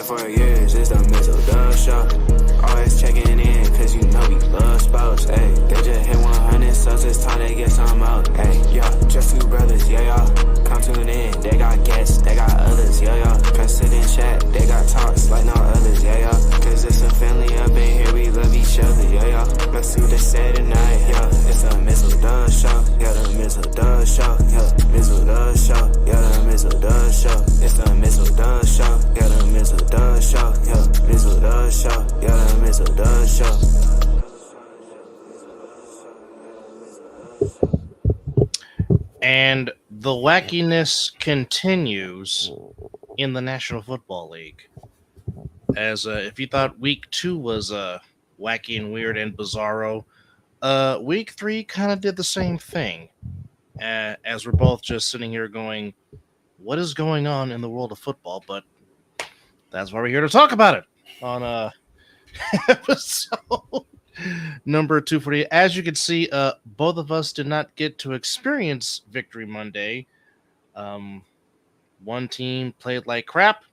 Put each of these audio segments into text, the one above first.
for years, it's the Mizzle Dub Show. Always checking in, cause you know we love sports. Hey, they just hit 100, so it's time to get some out. Hey, yeah, just two brothers, yeah, y'all. Come tune in, they got guests, they got others, yeah, y'all. Come sit and chat, they got talks like no others, yeah, y'all. Cause it's a family up in here, we love each other, yeah, y'all. Let's see what they say tonight, yeah. It's the Mizzle Dub Show, yeah, the Mizzle Dub Show, yeah, Mizzle Dub Show, yeah, the Mizzle Dub Show. It's the Mizzle Dub Show, yeah, the Mizzle Dub Show, yeah, Mizzle Dub Show, yeah, the Mizzle Dub Show. And the wackiness continues in the National Football League. As if you thought week 2 was wacky and weird and bizarro, week 3 kind of did the same thing. As we're both just sitting here going, what is going on in the world of football? But that's why we're here to talk about it on episode number 240. As you can see, both of us did not get to experience Victory Monday. One team played like crap.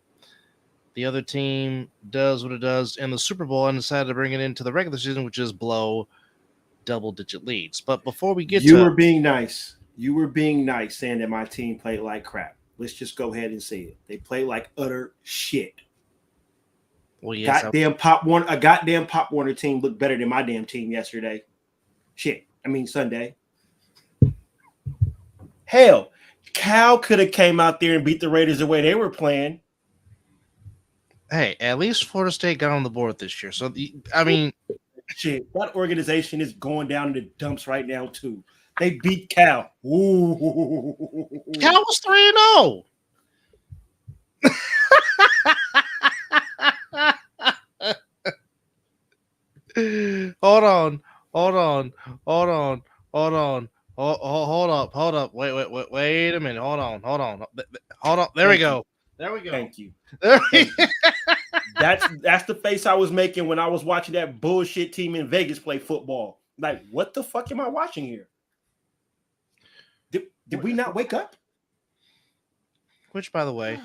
The other team does what it does in the Super Bowl and decided to bring it into the regular season, which is blow double-digit leads. But before we get You were being nice. You were being nice saying that my team played like crap. Let's just go ahead and say it. They played like utter shit. Well, yes, a goddamn Pop Warner team looked better than my damn team yesterday. Sunday. Hell, Cal could have came out there and beat the Raiders the way they were playing. Hey, at least Florida State got on the board this year. So, shit, that organization is going down in the dumps right now, too. They beat Cal. Ooh. Cal was 3-0. Hold up. Wait a minute. Hold on. There we go. Thank you. That's the face I was making when I was watching that bullshit team in Vegas play football. Like, what the fuck am I watching here? Did we not wake up? Which, by the way,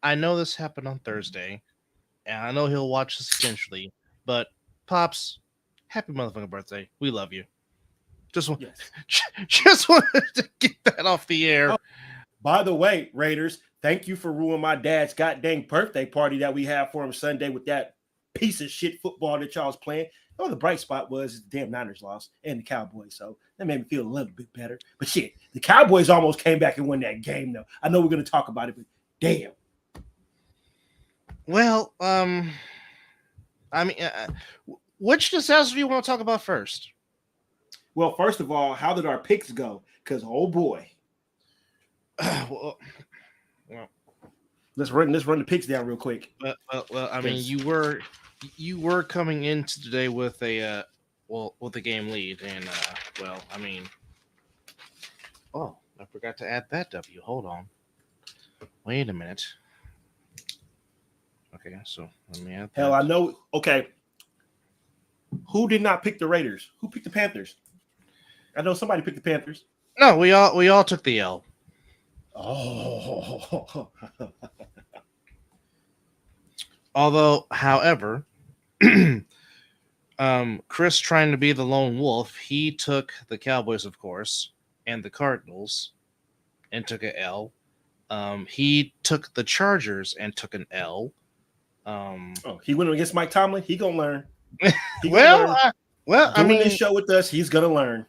I know this happened on Thursday, and I know he'll watch this eventually, but Pops, happy motherfucking birthday. We love you. Just wanted to get that off the air. Oh, by the way, Raiders, thank you for ruining my dad's goddamn birthday party that we had for him Sunday with that piece of shit football that y'all was playing. Oh, the bright spot was the damn Niners lost and the Cowboys, so that made me feel a little bit better. But shit, the Cowboys almost came back and won that game, though. I know we're going to talk about it, but damn. Well, which disaster do you want to talk about first? Well, first of all, how did our picks go? Because, oh boy. well, let's run the picks down real quick. Well, I mean, you were coming into today with a game lead, and I forgot to add that W. Hold on. Wait a minute. Okay, so let me add that. Hell, I know. Okay. Who did not pick the Raiders? Who picked the Panthers? I know somebody picked the Panthers. No, we all took the L. Oh. Although, however, Chris trying to be the lone wolf, he took the Cowboys, of course, and the Cardinals, and took an L. He took the Chargers and took an L. He went against Mike Tomlin. He gonna learn. Doing this show with us, he's gonna learn.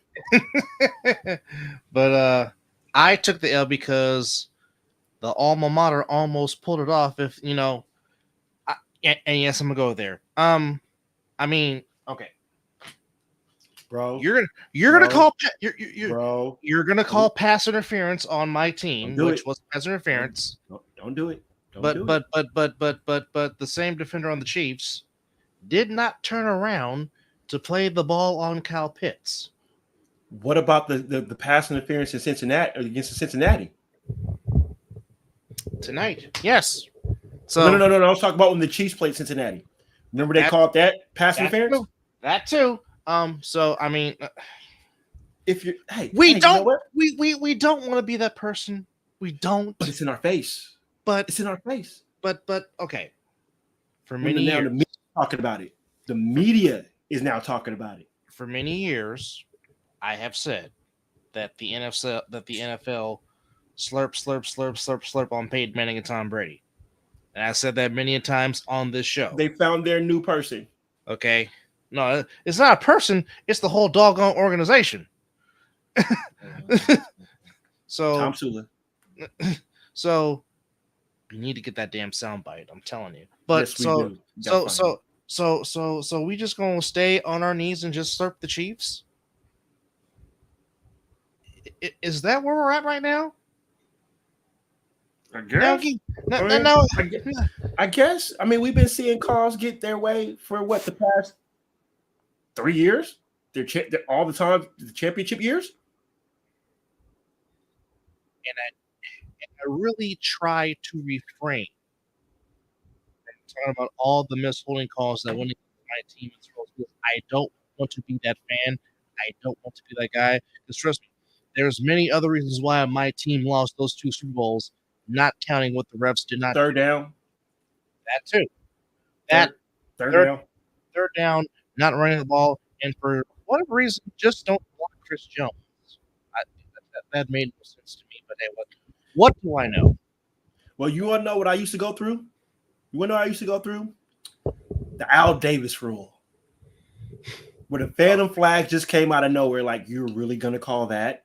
But I took the L because the alma mater almost pulled it off. If you know, and yes, I'm gonna go there. Okay, bro, you're gonna call pass interference on my team, which was pass interference. Don't do it. But the same defender on the Chiefs did not turn around to play the ball on Kyle Pitts. What about the pass interference in Cincinnati against Cincinnati tonight? Yes. So no. I was talking about when the Chiefs played Cincinnati. Remember they called that pass interference? That too. So I mean, if you're we don't want to be that person. We don't. But it's in our face. But it's in our face. But okay. For many now years, the media talking about it. The media is now talking about it. For many years, I have said that the NFL slurp on Peyton Manning and Tom Brady. And I said that many times on this show. They found their new person. Okay. No, it's not a person, it's the whole doggone organization. Tom Sula. So you need to get that damn soundbite. I'm telling you. But yes, we do. So we just gonna stay on our knees and just slurp the Chiefs? Is that where we're at right now? I guess. I mean, we've been seeing calls get their way for what, the past 3 years? They're all the time, the championship years. And I really try to refrain from talking about all the misholding calls that went against my team. I don't want to be that fan. I don't want to be that guy. Because trust me, there's many other reasons why my team lost those 2 Super Bowls, not counting what the refs did not. Third down. That too. Third down, not running the ball, and for whatever reason, just don't block Chris Jones. That made no sense to me. But hey, what do I know? Well, you want to know what I used to go through? You want to know what I used to go through? The Al Davis rule. Where the phantom flag just came out of nowhere, like, you're really going to call that?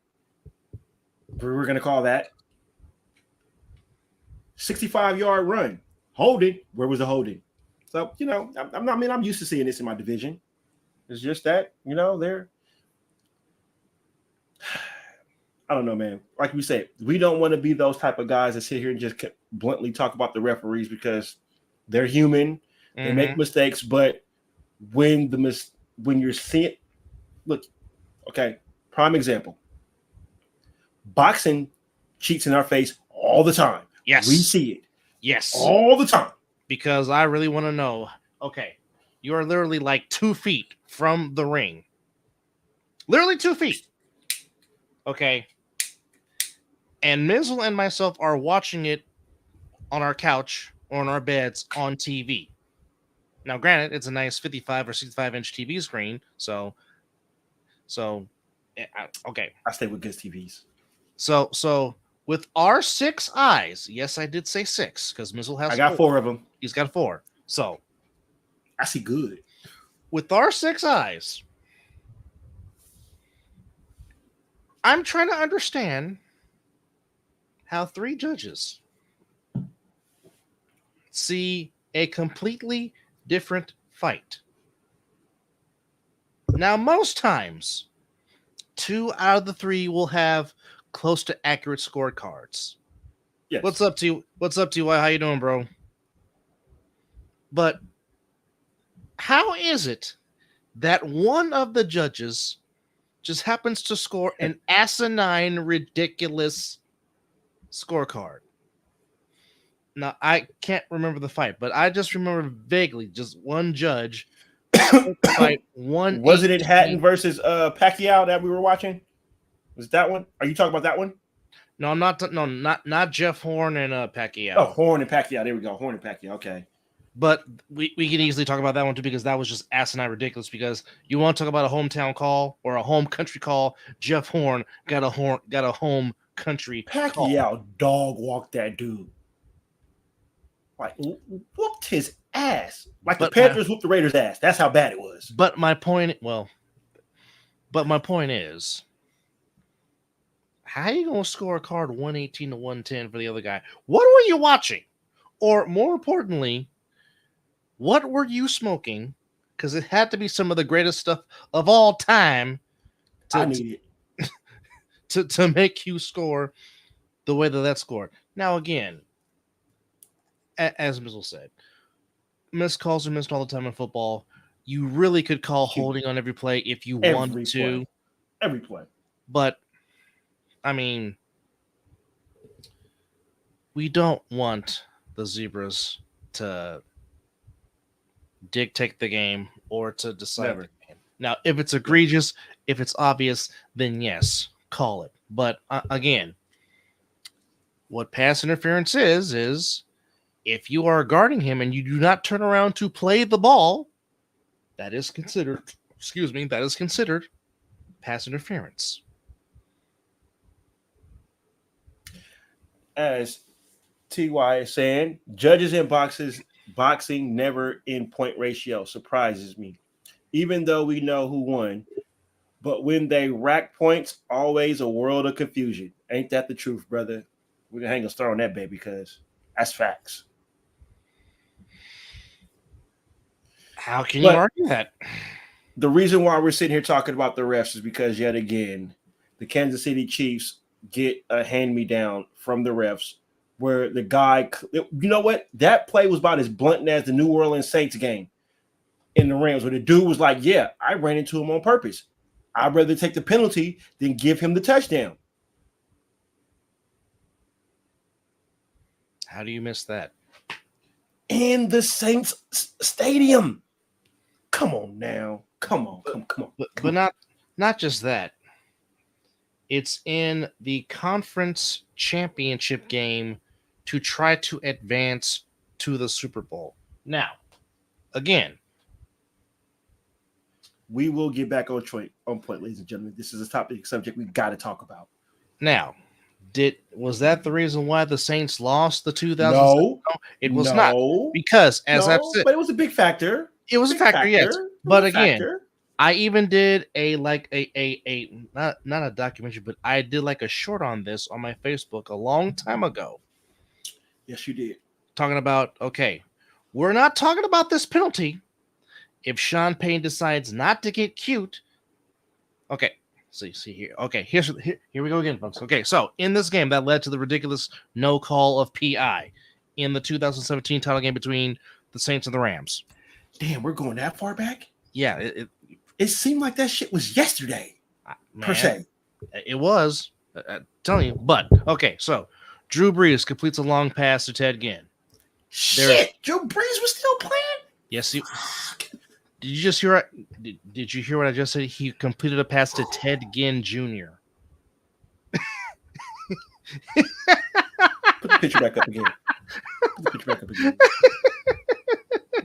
We're going to call that? 65-yard run. Holding. Where was the holding? So, I'm used to seeing this in my division. It's just that, they're... I don't know, man. Like we said, we don't want to be those type of guys that sit here and just bluntly talk about the referees because they're human. They make mistakes, but when you're seeing, look, okay, prime example. Boxing cheats in our face all the time. Yes. We see it. Yes. All the time. Because I really want to know, okay, you are literally like 2 feet from the ring. Literally 2 feet. Okay. And Mizzle and myself are watching it on our couch or on our beds on TV. Now, granted, it's a nice 55 or 65-inch TV screen, so okay. I stay with good TVs. So with our 6 eyes, yes, I did say 6 because Mizzle has. I got 4 of them. He's got 4. So I see good. With our 6 eyes, I'm trying to understand how 3 judges see a completely different fight. Now, most times, 2 out of the 3 will have close to accurate scorecards. Yes. What's up to you? How you doing, bro? But how is it that one of the judges just happens to score an asinine, ridiculous scorecard? Now, I can't remember the fight, but I just remember vaguely just one judge fight one. Wasn't it Hatton versus Pacquiao that we were watching? Was it that one? Are you talking about that one? No, I'm not. No, not Jeff Horn and Pacquiao. Oh, Horn and Pacquiao. There we go. Horn and Pacquiao. Okay. But we can easily talk about that one too because that was just asinine ridiculous. Because you want to talk about a hometown call or a home country call, Jeff Horn got a home country Pacquiao dog walked that dude. Like whooped his ass. Like the Panthers whooped the Raiders' ass. That's how bad it was. But my point is, how are you gonna score a card 118 to 110 for the other guy? What were you watching? Or more importantly, what were you smoking? Because it had to be some of the greatest stuff of all time I need it. to make you score the way that scored. Now, again, as Mizzle said, missed calls are missed all the time in football. You really could call holding on every play if you wanted to. Every play. But, I mean, we don't want the Zebras to dictate the game or to decide the game. Now, if it's egregious, if it's obvious, then yes, call it. But again, what pass interference is If you are guarding him and you do not turn around to play the ball, that is considered, that is considered pass interference. As TY is saying, judges in boxing never in point ratio. Surprises me. Even though we know who won, but when they rack points, always a world of confusion. Ain't that the truth, brother? We're gonna hang a star on that, baby, because that's facts. How can you argue that? The reason why we're sitting here talking about the refs is because yet again, the Kansas City Chiefs get a hand-me-down from the refs where the guy, you know what? That play was about as blunt as the New Orleans Saints game in the Rams, where the dude was like, yeah, I ran into him on purpose. I'd rather take the penalty than give him the touchdown. How do you miss that? In the Saints stadium. Come on now. Come on. But not just that. It's in the conference championship game to try to advance to the Super Bowl. Now, again, we will get back on point, ladies and gentlemen. This is a topic subject we got to talk about. Now, was that the reason why the Saints lost the 2000? No, it was not. Because as I've said, but it was a big factor. It was a factor, yes. But again, I even did not a documentary, but I did like a short on this on my Facebook a long time ago. Yes, you did. Talking about, okay, we're not talking about this penalty. If Sean Payne decides not to get cute, okay. See here. Okay, here we go again, folks. Okay, so in this game that led to the ridiculous no call of PI in the 2017 title game between the Saints and the Rams. Damn, we're going that far back? Yeah, it seemed like that shit was yesterday, per se. It was. I'm telling you. But, okay, so Drew Brees completes a long pass to Ted Ginn. Drew Brees was still playing? Yes, did you just hear? Did you hear what I just said? He completed a pass to Ted Ginn Jr. Put the picture back up again.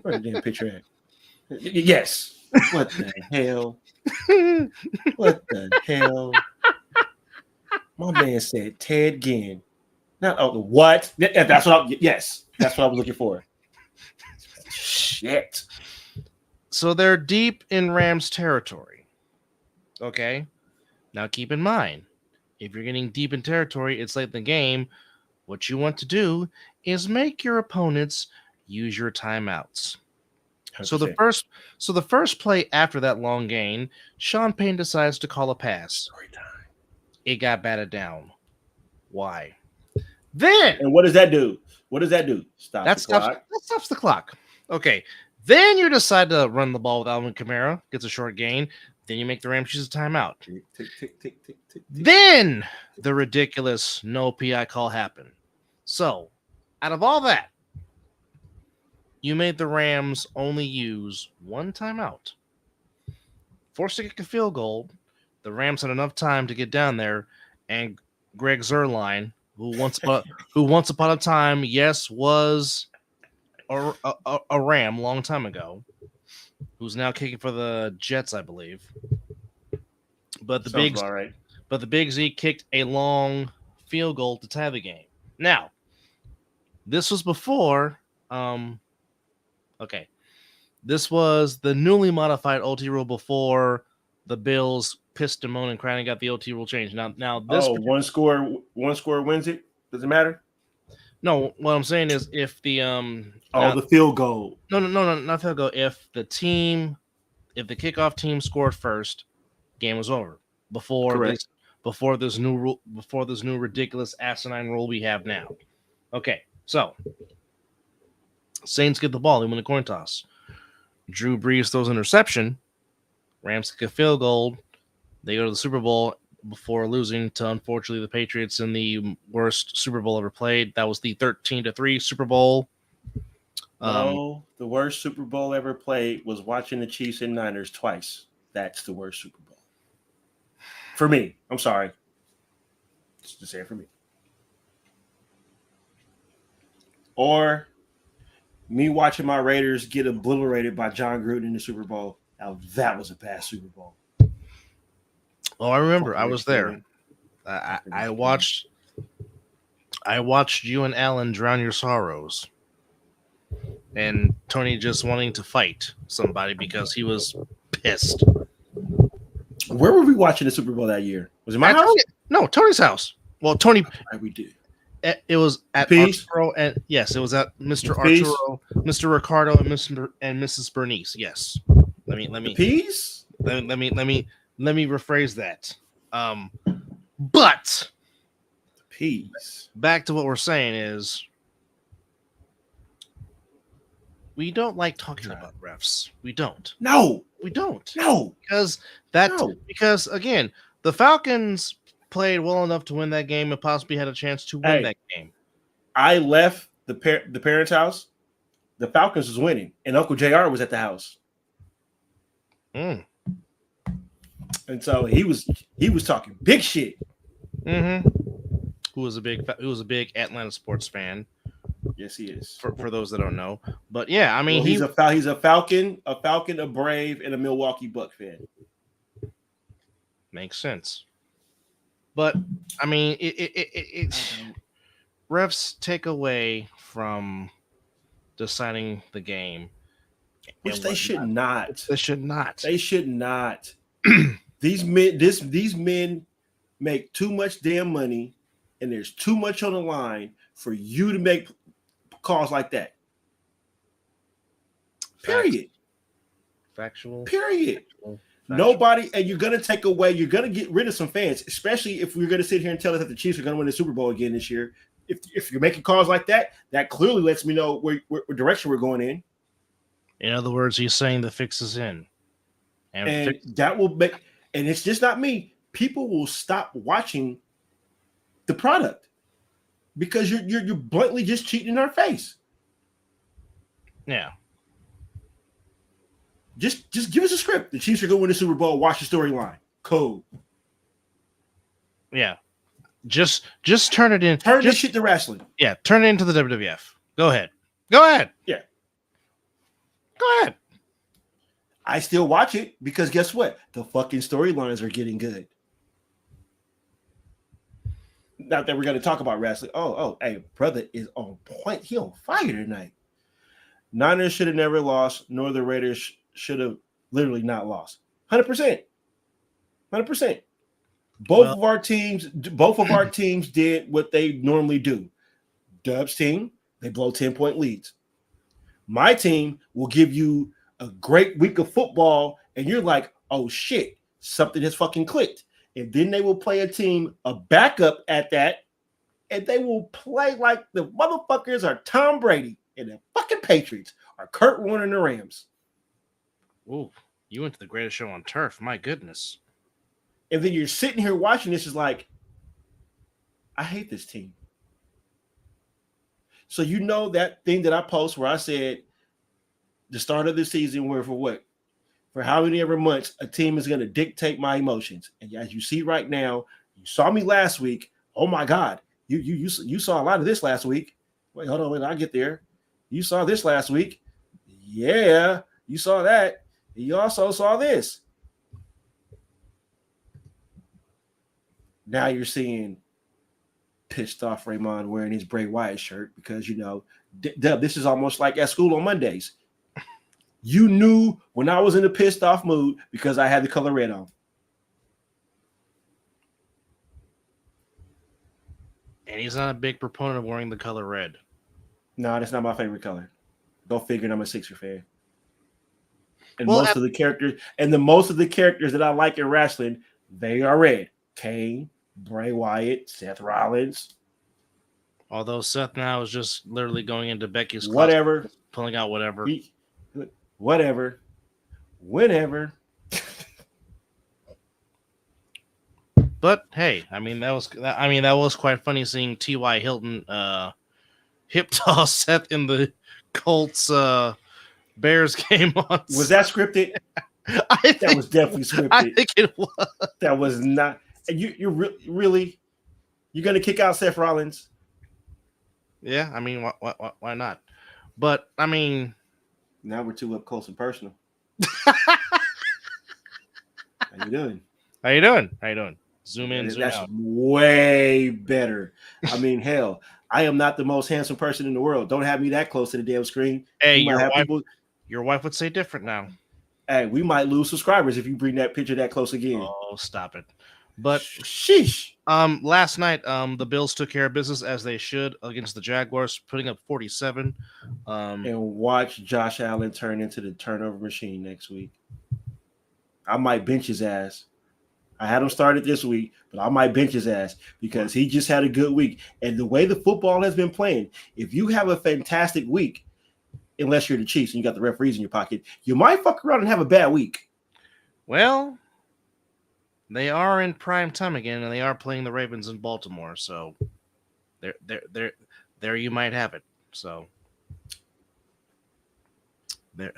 Where the damn picture at? Yes. What the hell? What the hell? My man said Ted Ginn. Not what? That's what that's what I was looking for. Shit. So they're deep in Rams territory. Okay? Now keep in mind, if you're getting deep in territory, it's late in the game. What you want to do is make your opponents use your timeouts. 100%. So the first play after that long gain, Sean Payne decides to call a pass. It got batted down. Why? Then, and what does that do? That stops the clock. Okay. Then you decide to run the ball with Alvin Kamara, gets a short gain. Then you make the Rams choose a timeout. Tick. Then the ridiculous no PI call happened. So, out of all that, you made the Rams only use one timeout. Forced to kick a field goal. The Rams had enough time to get down there, and Greg Zuerlein, who once upon a time, yes, was a Ram long time ago, who's now kicking for the Jets, I believe. But the Big Z kicked a long field goal to tie the game. Now, this was before. This was the newly modified OT rule before the Bills pissed and moaned and cried and got the OT rule changed. Now this one score wins it. Does it matter? No, what I'm saying is if the the field goal. No, not field goal. If the kickoff team scored first, game was over. Before this new ridiculous asinine rule we have now. Okay, so Saints get the ball. They win the coin toss. Drew Brees throws an interception. Rams kick a field goal. They go to the Super Bowl before losing to, unfortunately, the Patriots in the worst Super Bowl ever played. That was the 13-3 Super Bowl. The worst Super Bowl ever played was watching the Chiefs and Niners twice. That's the worst Super Bowl. For me. I'm sorry. Just to say it for me. Or Me watching my Raiders get obliterated by John Gruden in the Super Bowl. Now that was a bad Super Bowl. Oh, I remember. Fucking I was Rich there. fan. I watched. I watched you and Alan drown your sorrows, and Tony just wanting to fight somebody because he was pissed. Where were we watching the Super Bowl that year? Was it my house? No, Tony's house. Well, Tony. Right, we did. It was at Peace? Arturo, and yes, it was at Mr. Peace? Arturo, Mr. Ricardo, and Mrs. Bernice. Yes. Let me Peace? let me rephrase that. But Peace. back to what we're saying is we don't like talking about refs. We don't. No. Because because again, the Falcons played well enough to win that game and possibly had a chance to win that game. I left the parents' house. The Falcons was winning, and Uncle JR was at the house. Mm. And so he was talking big shit. Mm-hmm. Who was a big Atlanta sports fan. Yes, he is. For those that don't know. But yeah, I mean he's a Falcon, a Brave, and a Milwaukee Buck fan. Makes sense. But I mean it refs take away from deciding the game. Which they should not. They should not. They should not. These men make too much damn money, and there's too much on the line for you to make calls like that. Period. Factual. Period. Factual. Nobody, and you're gonna get rid of some fans, especially if we're gonna sit here and tell us that the Chiefs are gonna win the Super Bowl again this year. If you're making calls like that, that clearly lets me know where direction we're going in. In other words, he's saying the fix is in. And that will make, and it's just not me. People will stop watching the product because you're bluntly just cheating in our face. Yeah. Just give us a script. The Chiefs are going to win the Super Bowl. Watch the storyline. Cool. Yeah. Just turn it in. Turn this shit to wrestling. Yeah. Turn it into the WWF. Go ahead. Yeah. Go ahead. I still watch it because guess what? The fucking storylines are getting good. Not that we're going to talk about wrestling. Oh, hey, brother is on point. He on fire tonight. Niners should have never lost, nor the Raiders should have literally not lost. 100%. 100%. Both of our teams did what they normally do. Dub's team, they blow 10-point leads. My team will give you a great week of football, and you're like, oh shit, something has fucking clicked. And then they will play a team, a backup at that, and they will play like the motherfuckers are Tom Brady and the fucking Patriots are Kurt Warner and the Rams. Ooh, you went to the greatest show on turf. My goodness. And then you're sitting here watching this is like, I hate this team. So you know that thing that I post where I said the start of the season where for how many ever months a team is going to dictate my emotions. And as you see right now, you saw me last week. Oh my God, you saw a lot of this last week. Wait, hold on, wait, I'll get there. You saw this last week. Yeah, you saw that. You also saw this. Now you're seeing pissed off Raymond wearing his Bray Wyatt shirt because, you know, Dub, this is almost like at school on Mondays. You knew when I was in a pissed off mood because I had the color red on. And he's not a big proponent of wearing the color red. No, that's not my favorite color. Go figure, I'm a Sixer fan. And most of the characters that I like in wrestling, they are red. Kane, Bray Wyatt, Seth Rollins. Although Seth now is just literally going into Becky's closet, whatever, pulling out whatever. Whatever. Whenever. But hey, I mean that was quite funny seeing T.Y. Hilton hip toss Seth in the Colts Bears game on. Was that scripted? That was definitely scripted. I think it was. That was not. You really you're gonna kick out Seth Rollins? Yeah, I mean why not? But I mean, now we're too up close and personal. How you doing? How you doing? Zoom in, zoom That's out. way better. I mean, hell, I am not the most handsome person in the world. Don't have me that close to the damn screen. Hey, Your wife would say different now. Hey, we might lose subscribers if you bring that picture that close again. Oh, stop it. But sheesh. Last night, the Bills took care of business as they should against the Jaguars, putting up 47. And watch Josh Allen turn into the turnover machine next week. I might bench his ass. I had him started this week, but I might bench his ass because he just had a good week. And the way the football has been playing, if you have a fantastic week, unless you're the Chiefs and you got the referees in your pocket, you might fuck around and have a bad week. Well, they are in prime time again, and they are playing the Ravens in Baltimore. So, there you might have it. So, there.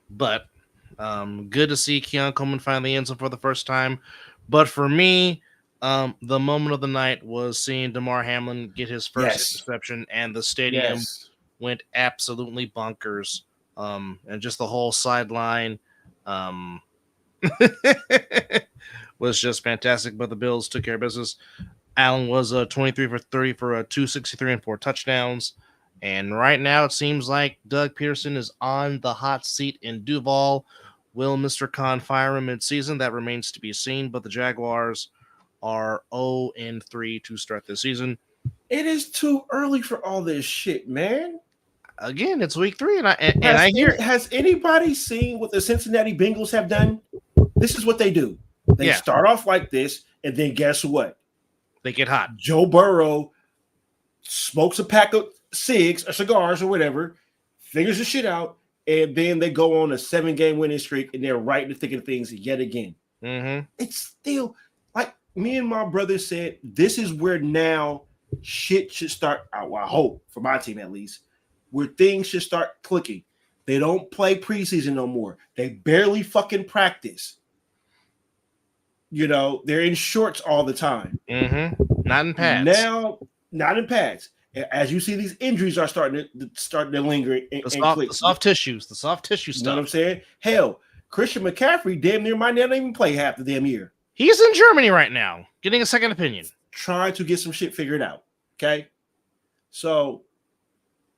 But good to see Keon Coleman find the end zone for the first time. But for me, the moment of the night was seeing Damar Hamlin get his first interception, and the stadium went absolutely bonkers. And just the whole sideline was just fantastic. But the Bills took care of business. Allen was 23 for 30 for 263 and 4 touchdowns. And right now, it seems like Doug Peterson is on the hot seat in Duval. Will Mr. Khan fire him mid-season? That remains to be seen. But the Jaguars are 0-3 to start this season. It is too early for all this shit, man. Again, it's week 3, and I hear. Has anybody seen what the Cincinnati Bengals have done? This is what they do. They start off like this, and then guess what? They get hot. Joe Burrow smokes a pack of cigs or cigars or whatever, figures the shit out, and then they go on a 7-game winning streak, and they're right in the thick of things yet again. Mm-hmm. It's still like me and my brother said, this is where now shit should start. I hope for my team at least, where things should start clicking. They don't play preseason no more. They barely fucking practice. You know, they're in shorts all the time. Mm-hmm. Not in pads. Now, not in pads. As you see, these injuries are starting to linger. The soft tissues, the soft tissue stuff. You know what I'm saying? Hell, Christian McCaffrey damn near might not even play half the damn year. He's in Germany right now, getting a second opinion. Trying to get some shit figured out. Okay? So,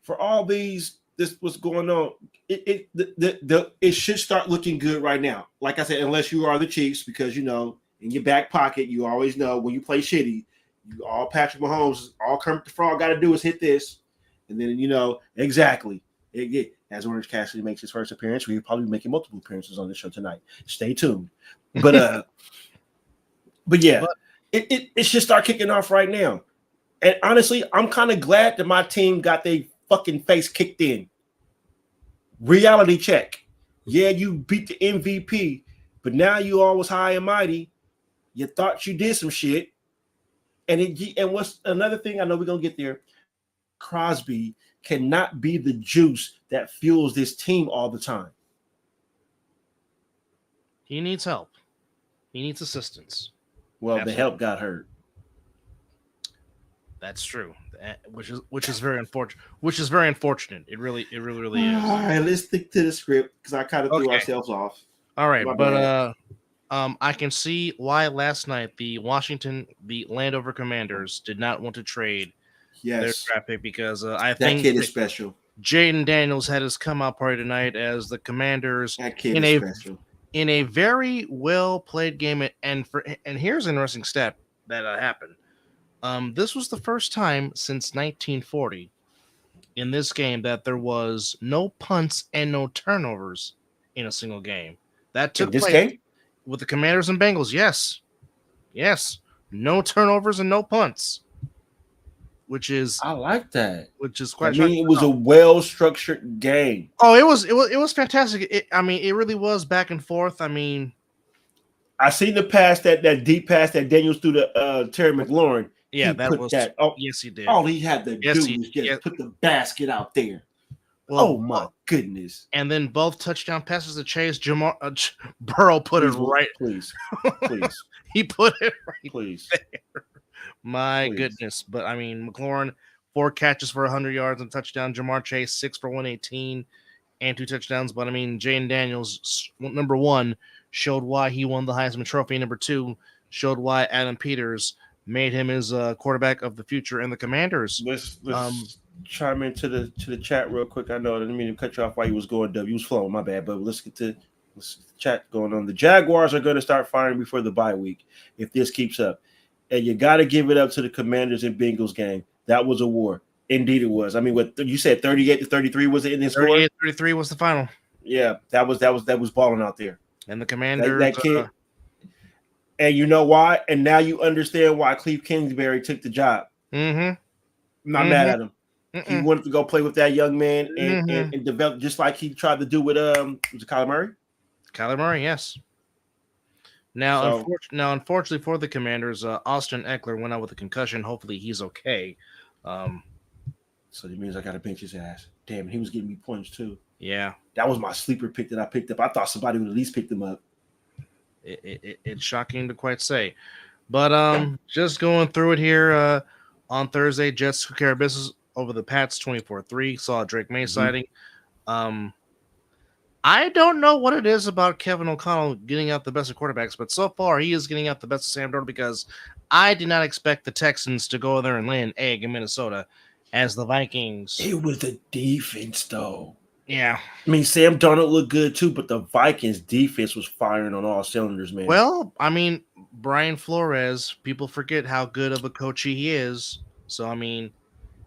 for all this what's going on, it should start looking good right now. Like I said, unless you are the Chiefs, because, you know, in your back pocket, you always know when you play shitty, all Patrick Mahomes, all Kermit the Frog got to do is hit this. And then, you know, exactly. As Orange Cassidy makes his first appearance, we'll probably be making multiple appearances on the show tonight. Stay tuned. But yeah, it should start kicking off right now. And honestly, I'm kind of glad that my team got their fucking face kicked in. Reality check. Yeah, you beat the MVP, but now you all was high and mighty. You thought you did some shit. And what's another thing, I know we're going to get there, Crosby cannot be the juice that fuels this team all the time. He needs help. He needs assistance. Well, Absolutely. The help got hurt. That's true, which is very unfortunate. Which is very unfortunate. It really is. All right, let's stick to the script because I kind of threw ourselves off. All right, I can see why last night the Landover Commanders did not want to trade their draft pick because I think that kid is special. Jaden Daniels had his come out party tonight as the Commanders in a very well played game. And here's an interesting stat that happened. This was the first time since 1940 in this game that there was no punts and no turnovers in a single game. That took place game with the Commanders and Bengals. Yes, no turnovers and no punts, I like that. Which is quite. It was a well-structured game. Oh, it was fantastic. It really was back and forth. I mean, I seen the pass that deep pass that Daniels threw to Terry McLaurin. Yeah, yes, he did. All he had to do was just put the basket out there. Well, my goodness! And then both touchdown passes to Chase. Burrow put it right. Please. He put it right. Please. There. My goodness. But I mean, McLaurin, 4 catches for 100 yards and touchdown. Jamar Chase 6 for 118 and 2 touchdowns. But I mean, Jaden Daniels, number 1, showed why he won the Heisman Trophy. Number 2, showed why Adam Peters made him his quarterback of the future. And the Commanders. Let's chime into the chat real quick. I know I didn't mean to cut you off while you was going. You was flowing, my bad. But let's get to chat going on. The Jaguars are going to start firing before the bye week if this keeps up, and you got to give it up to the Commanders and Bengals game. That was a war. Indeed, it was. I mean, what you said, 38-33 was it in this score? 38-33 was the final. Yeah, that was balling out there. And the Commanders, that kid. And you know why? And now you understand why Cleve Kingsbury took the job. Mm-hmm. I'm not mad at him. He wanted to go play with that young man and develop just like he tried to do with was it Kyler Murray? Kyler Murray, yes. Now, unfortunately for the Commanders, Austin Eckler went out with a concussion. Hopefully, he's okay. So that means I got to bench his ass. Damn, he was getting me points too. Yeah, that was my sleeper pick that I picked up. I thought somebody would at least pick him up. It's shocking to quite say, but just going through it here. On Thursday, Jets took care of business over the Pats 24-3. Saw a Drake May sighting. I don't know what it is about Kevin O'Connell getting out the best of quarterbacks, but so far he is getting out the best of Sam Darnold because I did not expect the Texans to go there and lay an egg in Minnesota as the Vikings. It was the defense, though. Yeah. I mean, Sam Darnold looked good, too, but the Vikings' defense was firing on all cylinders, man. Well, I mean, Brian Flores, people forget how good of a coach he is. So, I mean,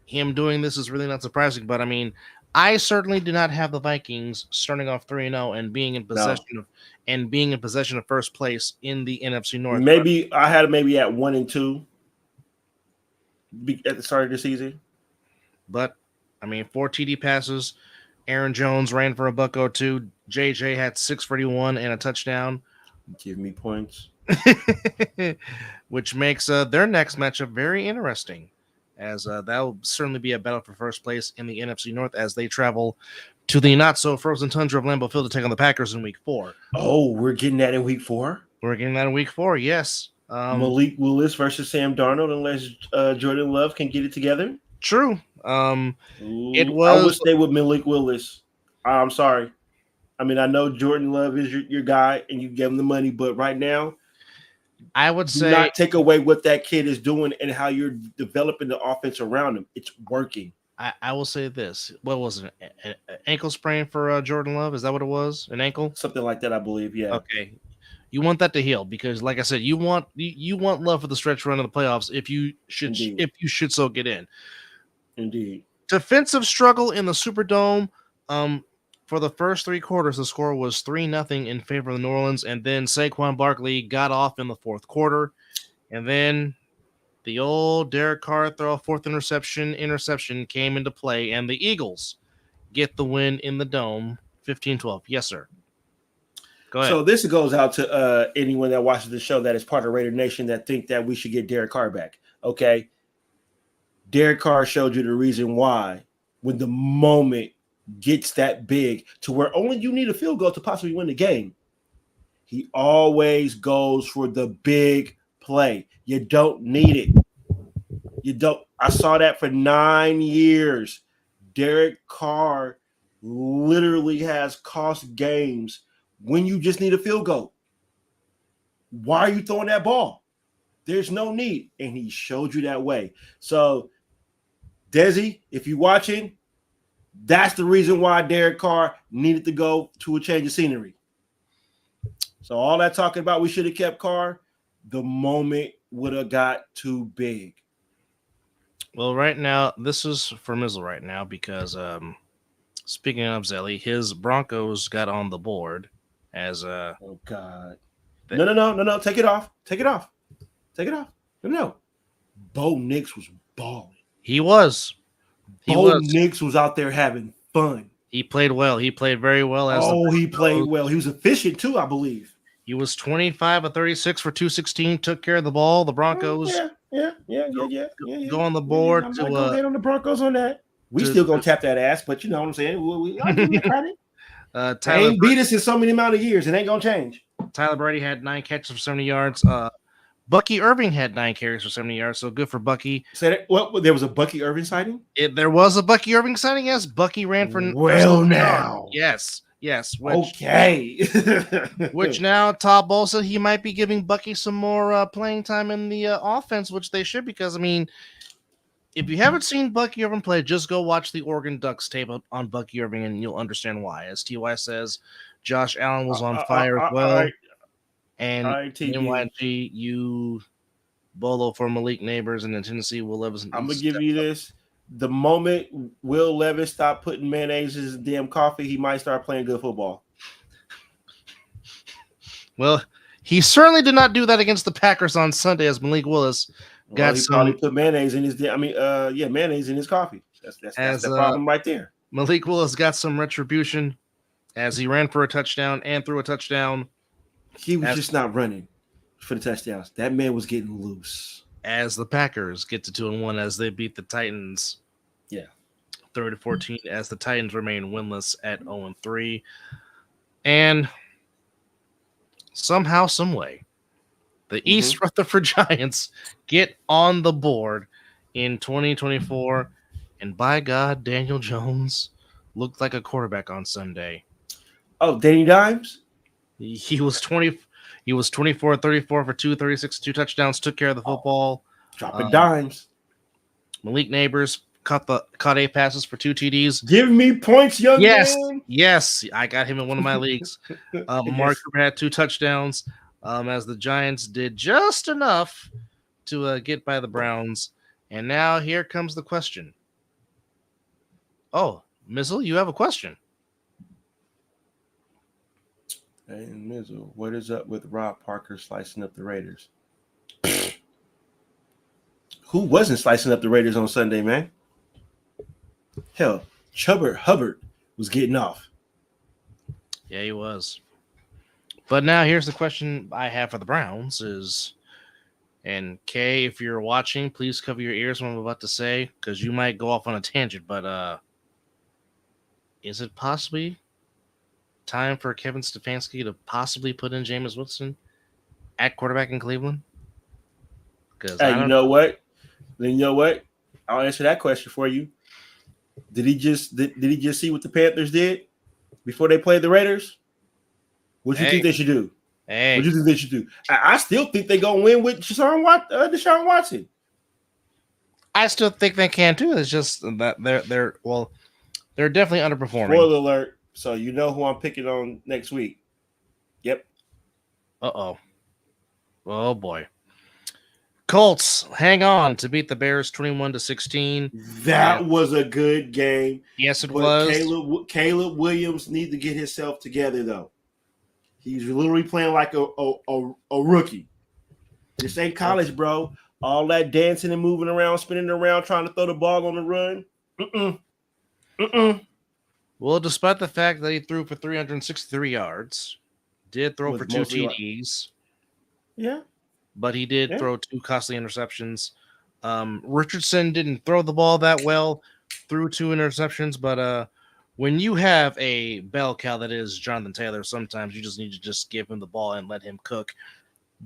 him doing this is really not surprising, but I mean, I certainly do not have the Vikings starting off 3-0 and being in possession of first place in the NFC North. Maybe I had maybe at 1-2 at the start of the season. But I mean, 4 TD passes. Aaron Jones ran for $102. JJ had 641 and a touchdown. Give me points. Which makes their next matchup very interesting. As that will certainly be a battle for first place in the NFC North as they travel to the not-so-frozen tundra of Lambeau Field to take on the Packers in Week 4. Oh, we're getting that in Week 4? We're getting that in Week 4, yes. Malik Willis versus Sam Darnold, unless Jordan Love can get it together. True. I would stay with Malik Willis. I'm sorry. I mean, I know Jordan Love is your guy, and you give him the money, but right now, I would say not take away what that kid is doing and how you're developing the offense around him. It's working. I will say this. What was it? An ankle sprain for Jordan Love? Is that what it was? An ankle? Something like that, I believe. Yeah. Okay. You want that to heal because, like I said, you want Love for the stretch run of the playoffs if you should so get in. Indeed. Defensive struggle in the Superdome. For the first 3 quarters, the score was 3-0 in favor of New Orleans, and then Saquon Barkley got off in the 4th quarter, and then the old Derek Carr throw 4th interception came into play, and the Eagles get the win in the Dome, 15-12. Yes, sir. Go ahead. So this goes out to anyone that watches the show that is part of Raider Nation that think that we should get Derek Carr back. Okay, Derek Carr showed you the reason why when the moment gets that big to where only you need a field goal to possibly win the game. He always goes for the big play. You don't need it. You don't. I saw that for 9 years. Derek Carr literally has cost games when you just need a field goal. Why are you throwing that ball? There's no need. And he showed you that way. So, Desi, if you're watching, that's the reason why Derek Carr needed to go to a change of scenery. So all that talking about we should have kept Carr, the moment would have got too big. Well, right now, this is for Mizzle right now because speaking of Zelly, his Broncos got on the board as oh God. No. Take it off. No. Bo Nix was balling. He was. Nix was out there having fun. He played well. He played very well. He played well. He was efficient too, I believe. He was 25 of 36 for 216. Took care of the ball. The Broncos. Yeah. Go on the board. I'm not going on the Broncos on that. We still gonna tap that ass, but you know what I'm saying. I'll give you credit. They ain't beat us in so many amount of years. It ain't gonna change. Tyler Brady had 9 catches for 70 yards. Bucky Irving had 9 carries for 70 yards, so good for Bucky. Say that. What? There was a Bucky Irving sighting. There was a Bucky Irving sighting. Yes, Bucky ran for Well now. Yes. Okay. Which now Todd Bowles said he might be giving Bucky some more playing time in the offense, which they should, because I mean, if you haven't seen Bucky Irving play, just go watch the Oregon Ducks tape on Bucky Irving, and you'll understand why. As Ty says, Josh Allen was on fire as well. And NYG, you Bolo for Malik Neighbors, and in Tennessee, Will Levis. I'm gonna give you this: the moment Will Levis stopped putting mayonnaise in his damn coffee, he might start playing good football. Well, he certainly did not do that against the Packers on Sunday, as Malik Willis probably put mayonnaise in his. Mayonnaise in his coffee. That's the problem right there. Malik Willis got some retribution as he ran for a touchdown and threw a touchdown. He was just not running for the touchdowns. That man was getting loose. As the Packers get to 2-1 as they beat the Titans. Yeah. 30-14 as the Titans remain winless at 0-3. And somehow, some way, the East Rutherford Giants get on the board in 2024. And by God, Daniel Jones looked like a quarterback on Sunday. Oh, Danny Dimes? He was 24 34 for 236, 2 touchdowns, took care of the football. Dropping dimes. Malik Neighbors caught 8 passes for 2 TDs. Give me points, young man. Yes, I got him in one of my leagues. Mark had 2 touchdowns, as the Giants did just enough to get by the Browns. And now here comes the question. Oh, Mizzle, you have a question. Hey, Mizzle, what is up with Rob Parker slicing up the Raiders? Who wasn't slicing up the Raiders on Sunday, man? Hell, Chubbard Hubbard was getting off. Yeah, he was. But now here's the question I have for the Browns is, and Kay, if you're watching, please cover your ears when I'm about to say, because you might go off on a tangent, but is it possibly time for Kevin Stefanski to possibly put in Jameis Winston at quarterback in Cleveland? Because you know what? I'll answer that question for you. Did he just see what the Panthers did before they played the Raiders? What do you think they should do? What do you think they should do? I still think they're gonna win with Deshaun Watson. I still think they can too. It's just that they're definitely underperforming. Spoiler alert. So you know who I'm picking on next week. Yep. Uh-oh. Oh, boy. Colts hang on to beat the Bears 21-16. That was a good game. Yes, it was. Caleb Williams needs to get himself together, though. He's literally playing like a rookie. This ain't college, bro. All that dancing and moving around, spinning around, trying to throw the ball on the run. Well, despite the fact that he threw for 363 yards, did throw for 2 TDs. Yeah. But he did throw 2 costly interceptions. Richardson didn't throw the ball that well, threw 2 interceptions, but when you have a bell cow that is Jonathan Taylor, sometimes you just need to just give him the ball and let him cook.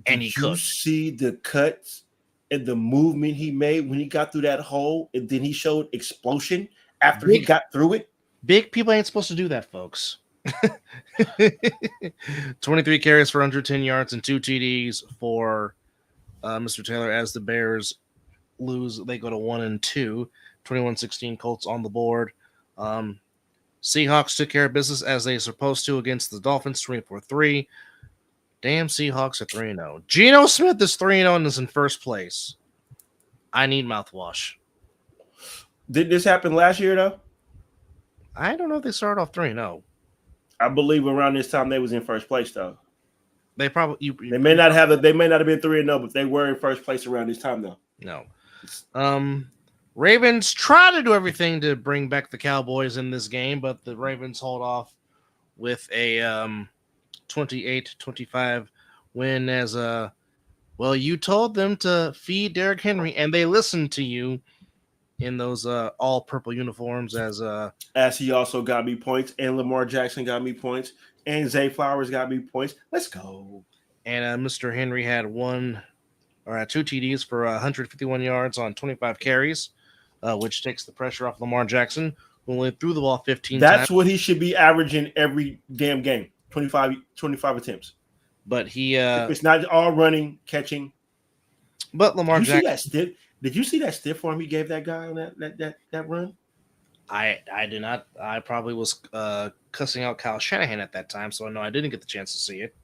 And he cooked. Did you see the cuts and the movement he made when he got through that hole, and then he showed explosion after he got through it? Big people ain't supposed to do that, folks. 23 carries for 110 yards and 2 TDs for Mr. Taylor as the Bears lose. They go to 1-2. 21-16 Colts on the board. Seahawks took care of business as they supposed to against the Dolphins, 24-3. Damn, Seahawks are 3-0. Geno Smith is 3-0 and is in first place. I need mouthwash. Did this happen last year, though? I don't know if they started off 3-0. I believe around this time they was in first place, though. They probably they may not have been 3-0, but they were in first place around this time, though. No. Ravens try to do everything to bring back the Cowboys in this game, but the Ravens hold off with a 28-25 win as you told them to feed Derrick Henry, and they listened to you in those all purple uniforms as he also got me points, and Lamar Jackson got me points, and Zay Flowers got me points. Let's go. And Mr. Henry had 1 or 2 TDs for 151 yards on 25 carries, which takes the pressure off Lamar Jackson, who only threw the ball 15 That's times. what he should be averaging every damn game. 25 attempts. But he, it's not all running, catching. But Lamar Did you Jackson. see that stiff? Did you see that stiff arm he gave that guy on that run? I did not. I probably was cussing out Kyle Shanahan at that time, so I know I didn't get the chance to see it.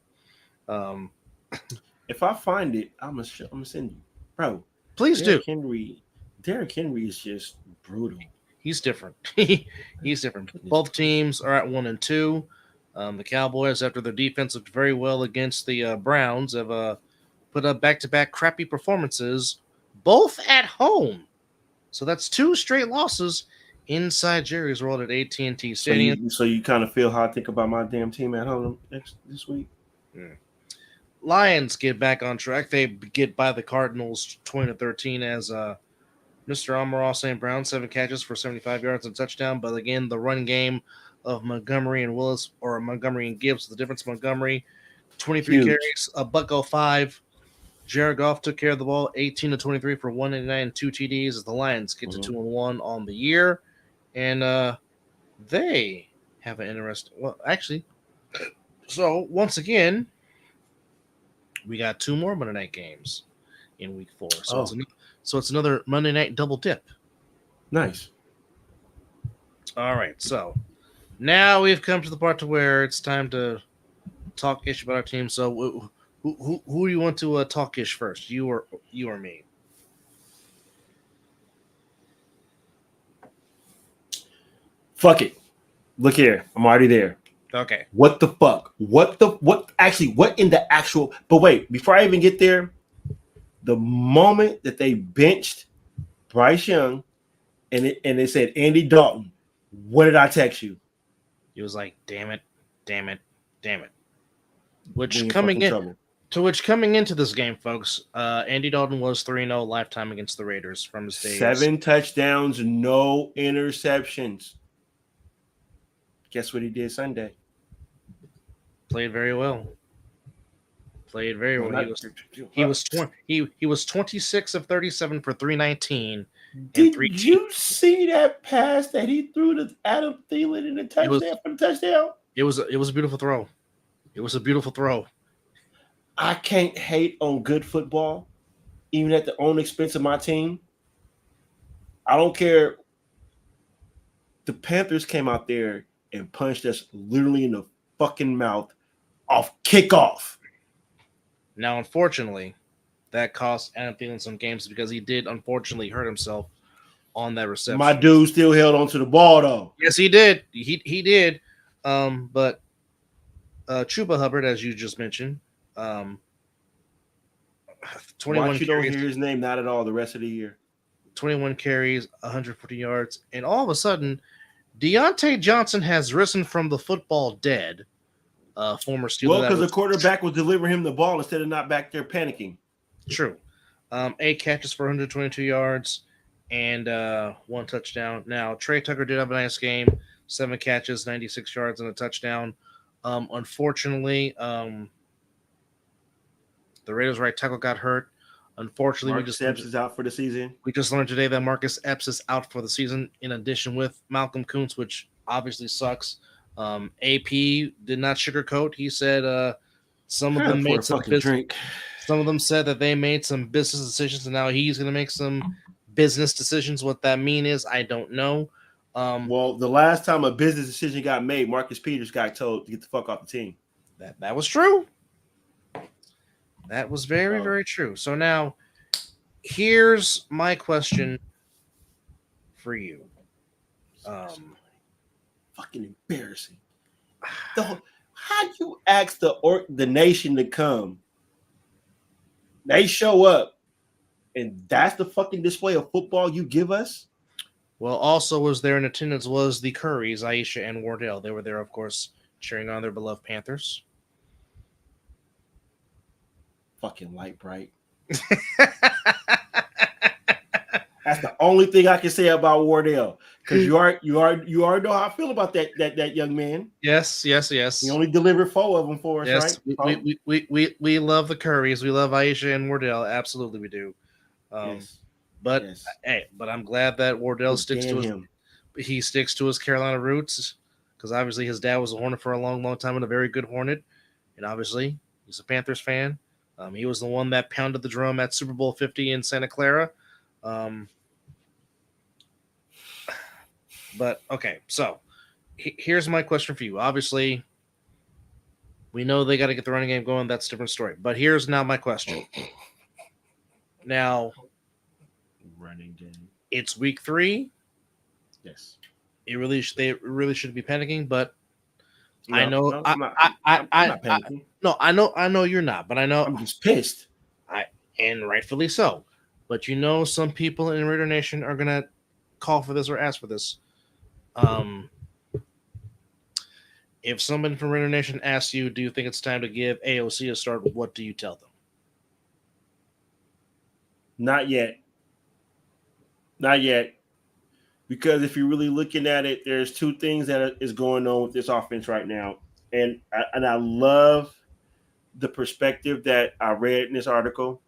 If I find it, I'm gonna send you, bro. Please do. Derrick Henry is just brutal. He's different. He's different. Both teams are at 1-2. The Cowboys, after their defense looked very well against the Browns, have put up back-to-back crappy performances, both at home. So that's 2 straight losses inside Jerry's World at AT&T Stadium. So you kind of feel how I think about my damn team at home this week? Lions get back on track. They get by the Cardinals 20-13 as Mr. Amon-Ra St. Brown, 7 catches for 75 yards and a touchdown. But again, the run game of Montgomery and Willis, or Montgomery and Gibbs, the difference. Montgomery, 23 carries, $105. Jared Goff took care of the ball, 18-23 for 189 and 2 TDs as the Lions get to 2-1 on the year. And they have an interesting, so once again, we got 2 more Monday night games in week 4. So it's another Monday night double dip. Nice. All right, so now we've come to the part to where it's time to talk ish about our team. So who do you want to talk ish first? You or me? Fuck it. Look here. I'm already there. Okay. What the fuck? What in the actual? But wait, before I even get there, the moment that they benched Bryce Young and they said Andy Dalton, what did I text you? He was like, damn it. Which coming into this game, folks, Andy Dalton was 3-0 lifetime against the Raiders from his days. 7 touchdowns, no interceptions. Guess what he did Sunday? Played very well. He was 26 of 37 for 319. Did you see that pass that he threw to Adam Thielen in the touchdown for the touchdown? It was a beautiful throw. It was a beautiful throw. I can't hate on good football, even at the own expense of my team. I don't care. The Panthers came out there and punched us literally in the fucking mouth off kickoff. Now, unfortunately, that cost Adam Thielen some games because he did unfortunately hurt himself on that reception. My dude still held onto the ball though. Yes, he did. He did. But Chuba Hubbard, as you just mentioned, 21 Watch you carries, don't hear his name not at all the rest of the year. 21 carries, 140 yards, and all of a sudden, Deontay Johnson has risen from the football dead. Former Steeler. Well, because the quarterback was delivering him the ball instead of not back there panicking. True. 8 catches for 122 yards and 1 touchdown. Now, Trey Tucker did have a nice game. 7 catches, 96 yards, and a touchdown. Unfortunately, the Raiders' right tackle got hurt. Unfortunately, Marcus Epps is out for the season. We just learned today that Marcus Epps is out for the season, in addition with Malcolm Kuntz, which obviously sucks. AP did not sugarcoat. He said some of them made some business. Some of them said that they made some business decisions, and now he's going to make some business decisions. What that mean is, I don't know. Well, the last time a business decision got made, Marcus Peters got told to get the fuck off the team. That was true. That was very, very true. So now, here's my question for you. Fucking embarrassing. How do you ask the nation to come? They show up, and that's the fucking display of football you give us? Well, also was there in attendance was the Currys, Aisha and Wardell. They were there, of course, cheering on their beloved Panthers. Fucking light bright. That's the only thing I can say about Wardell. Because you already know how I feel about that young man. Yes. He only delivered 4 of them for us, Yes, right? we love the Currys. We love Aisha and Wardell. Absolutely, we do. Yes. But Yes. hey, but I'm glad that Wardell sticks to his Carolina roots, because obviously his dad was a Hornet for a long, long time and a very good Hornet, and obviously he's a Panthers fan. He was the one that pounded the drum at Super Bowl 50 in Santa Clara. But okay, so here's my question for you. Obviously, we know they got to get the running game going. That's a different story. But here's now my question. Now, Running game. It's week 3. Yes. They really should be panicking, but No, I know no, I'm not panicking. I know you're not, but I know I'm just pissed. And rightfully so. But some people in Raider Nation are gonna call for this or ask for this. If someone from Raider Nation asks you, do you think it's time to give AOC a start? What do you tell them? Not yet. Not yet. Because if you're really looking at it, there's 2 things that is going on with this offense right now. And I love the perspective that I read in this article.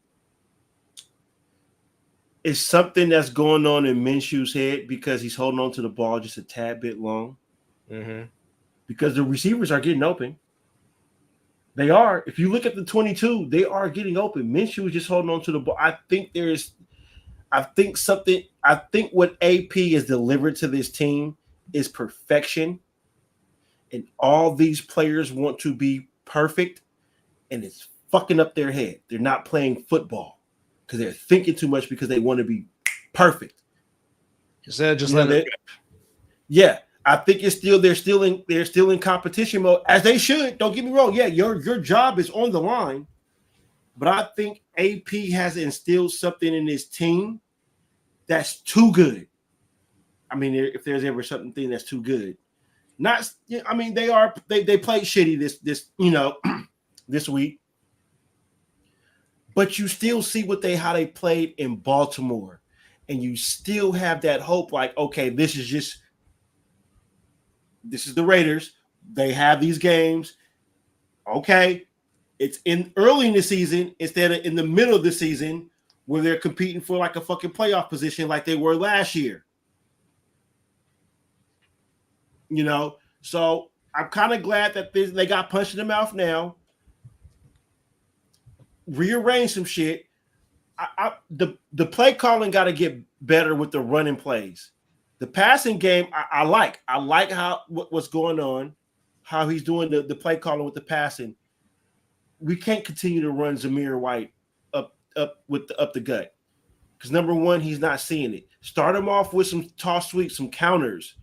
It's something that's going on in Minshew's head because he's holding on to the ball just a tad bit long. Mm-hmm. Because the receivers are getting open. They are. If you look at the 22, they are getting open. Minshew is just holding on to the ball. I think what AP is delivered to this team is perfection. And all these players want to be perfect, and it's fucking up their head. They're not playing football because they're thinking too much because they want to be perfect. Instead of just letting it rip. Yeah. I think they're still in competition mode, as they should. Don't get me wrong. Yeah, your job is on the line. But I think AP has instilled something in this team that's too good. I mean, if there's ever something that's too good. They played shitty this this week. But you still see how they played in Baltimore. And you still have that hope like, okay, this is the Raiders. They have these games. Okay. It's early in the season instead of in the middle of the season where they're competing for like a fucking playoff position like they were last year. So I'm kind of glad that they got punched in the mouth now. Rearrange some shit. The play calling got to get better with the running plays. The passing game, I like what's going on, how he's doing the play calling with the passing. We can't continue to run Zamir White up the gut because number one, he's not seeing it. Start him off with some toss sweeps, some counters.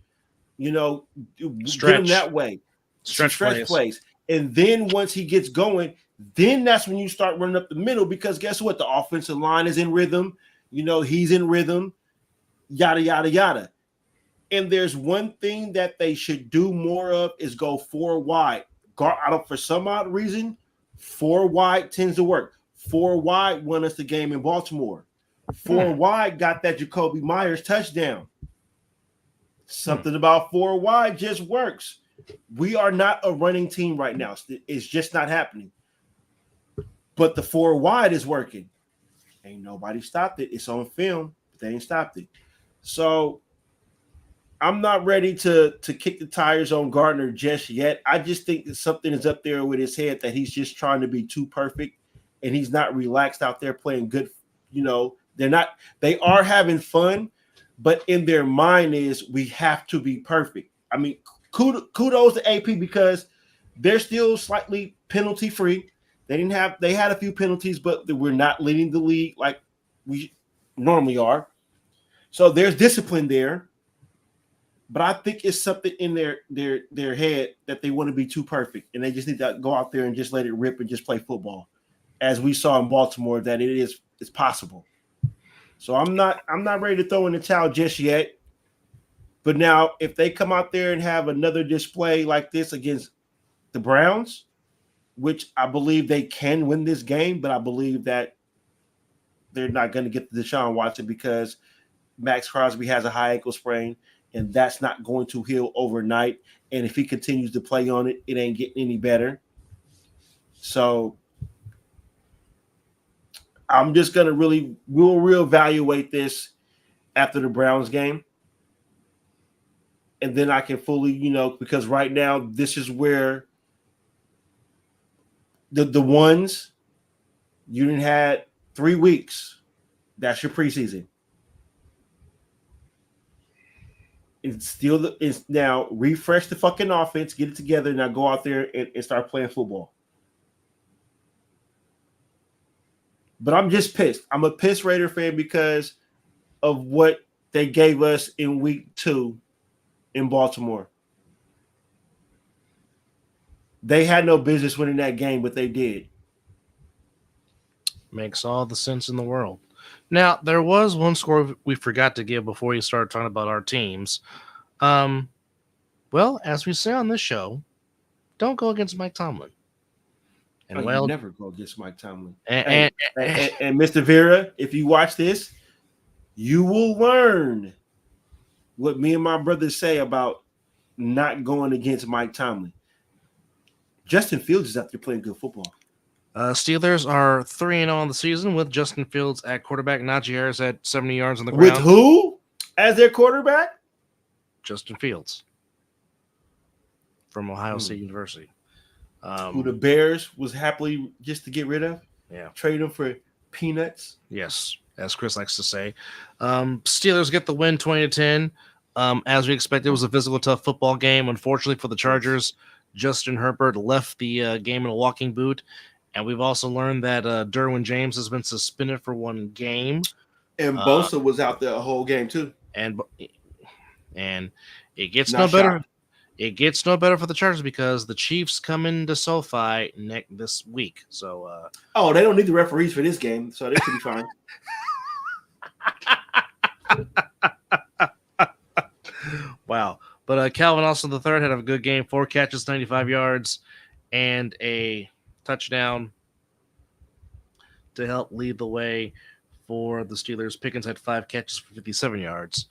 Get him that way. Stretch plays. And then once he gets going, then that's when you start running up the middle because guess what? The offensive line is in rhythm. He's in rhythm. Yada, yada, yada. And there's one thing that they should do more of is go 4 wide. For some odd reason, 4 wide tends to work. 4 wide won us the game in Baltimore. 4 wide got that Jacoby Myers touchdown. Something about 4 wide just works. We are not a running team right now. It's just not happening. But the 4 wide is working. Ain't nobody stopped it. It's on film, but they ain't stopped it. So I'm not ready to kick the tires on Gardner just yet. I just think that something is up there with his head that he's just trying to be too perfect and he's not relaxed out there playing good. They are having fun, but in their mind is we have to be perfect. I mean, kudos to AP because they're still slightly penalty free. They had a few penalties, but we're not leading the league like we normally are. So there's discipline there. But I think it's something in their head that they want to be too perfect, and they just need to go out there and just let it rip and just play football, as we saw in Baltimore that it's possible. So I'm not ready to throw in the towel just yet. But now, if they come out there and have another display like this against the Browns, which I believe they can win this game, but I believe that they're not going to get to Deshaun Watson because Max Crosby has a high ankle sprain. and that's not going to heal overnight. And if he continues to play on it, it ain't getting any better. So I'm just gonna we'll reevaluate this after the Browns game. And then I can fully, because right now this is where the ones you didn't had 3 weeks. That's your preseason. It's now refresh the fucking offense, get it together, now go out there and start playing football. But I'm just pissed. I'm a pissed Raider fan because of what they gave us in week 2 in Baltimore. They had no business winning that game, but they did. Makes all the sense in the world. Now, there was one score we forgot to give before you started talking about our teams. Well, as we say on this show, don't go against Mike Tomlin. And you never go against Mike Tomlin. And Mr. Vera, if you watch this, you will learn what me and my brothers say about not going against Mike Tomlin. Justin Fields is out there playing good football. Steelers are 3-0 on the season with Justin Fields at quarterback, Najee Harris at 70 yards on the ground. With who as their quarterback? Justin Fields from Ohio State University. Who the Bears was happily just to get rid of? Yeah. Trade him for peanuts? Yes, as Chris likes to say. Steelers get the win 20-10. As we expected, it was a physical, tough football game. Unfortunately for the Chargers, Justin Herbert left the game in a walking boot. And we've also learned that Derwin James has been suspended for 1 game. And Bosa was out there a whole game too. And it gets no better. It gets no better for the Chargers because the Chiefs come into SoFi this week. So they don't need the referees for this game, so they should be fine. Wow. But Calvin Austin III had a good game, 4 catches, 95 yards, and a touchdown to help lead the way for the Steelers. Pickens had 5 catches for 57 yards.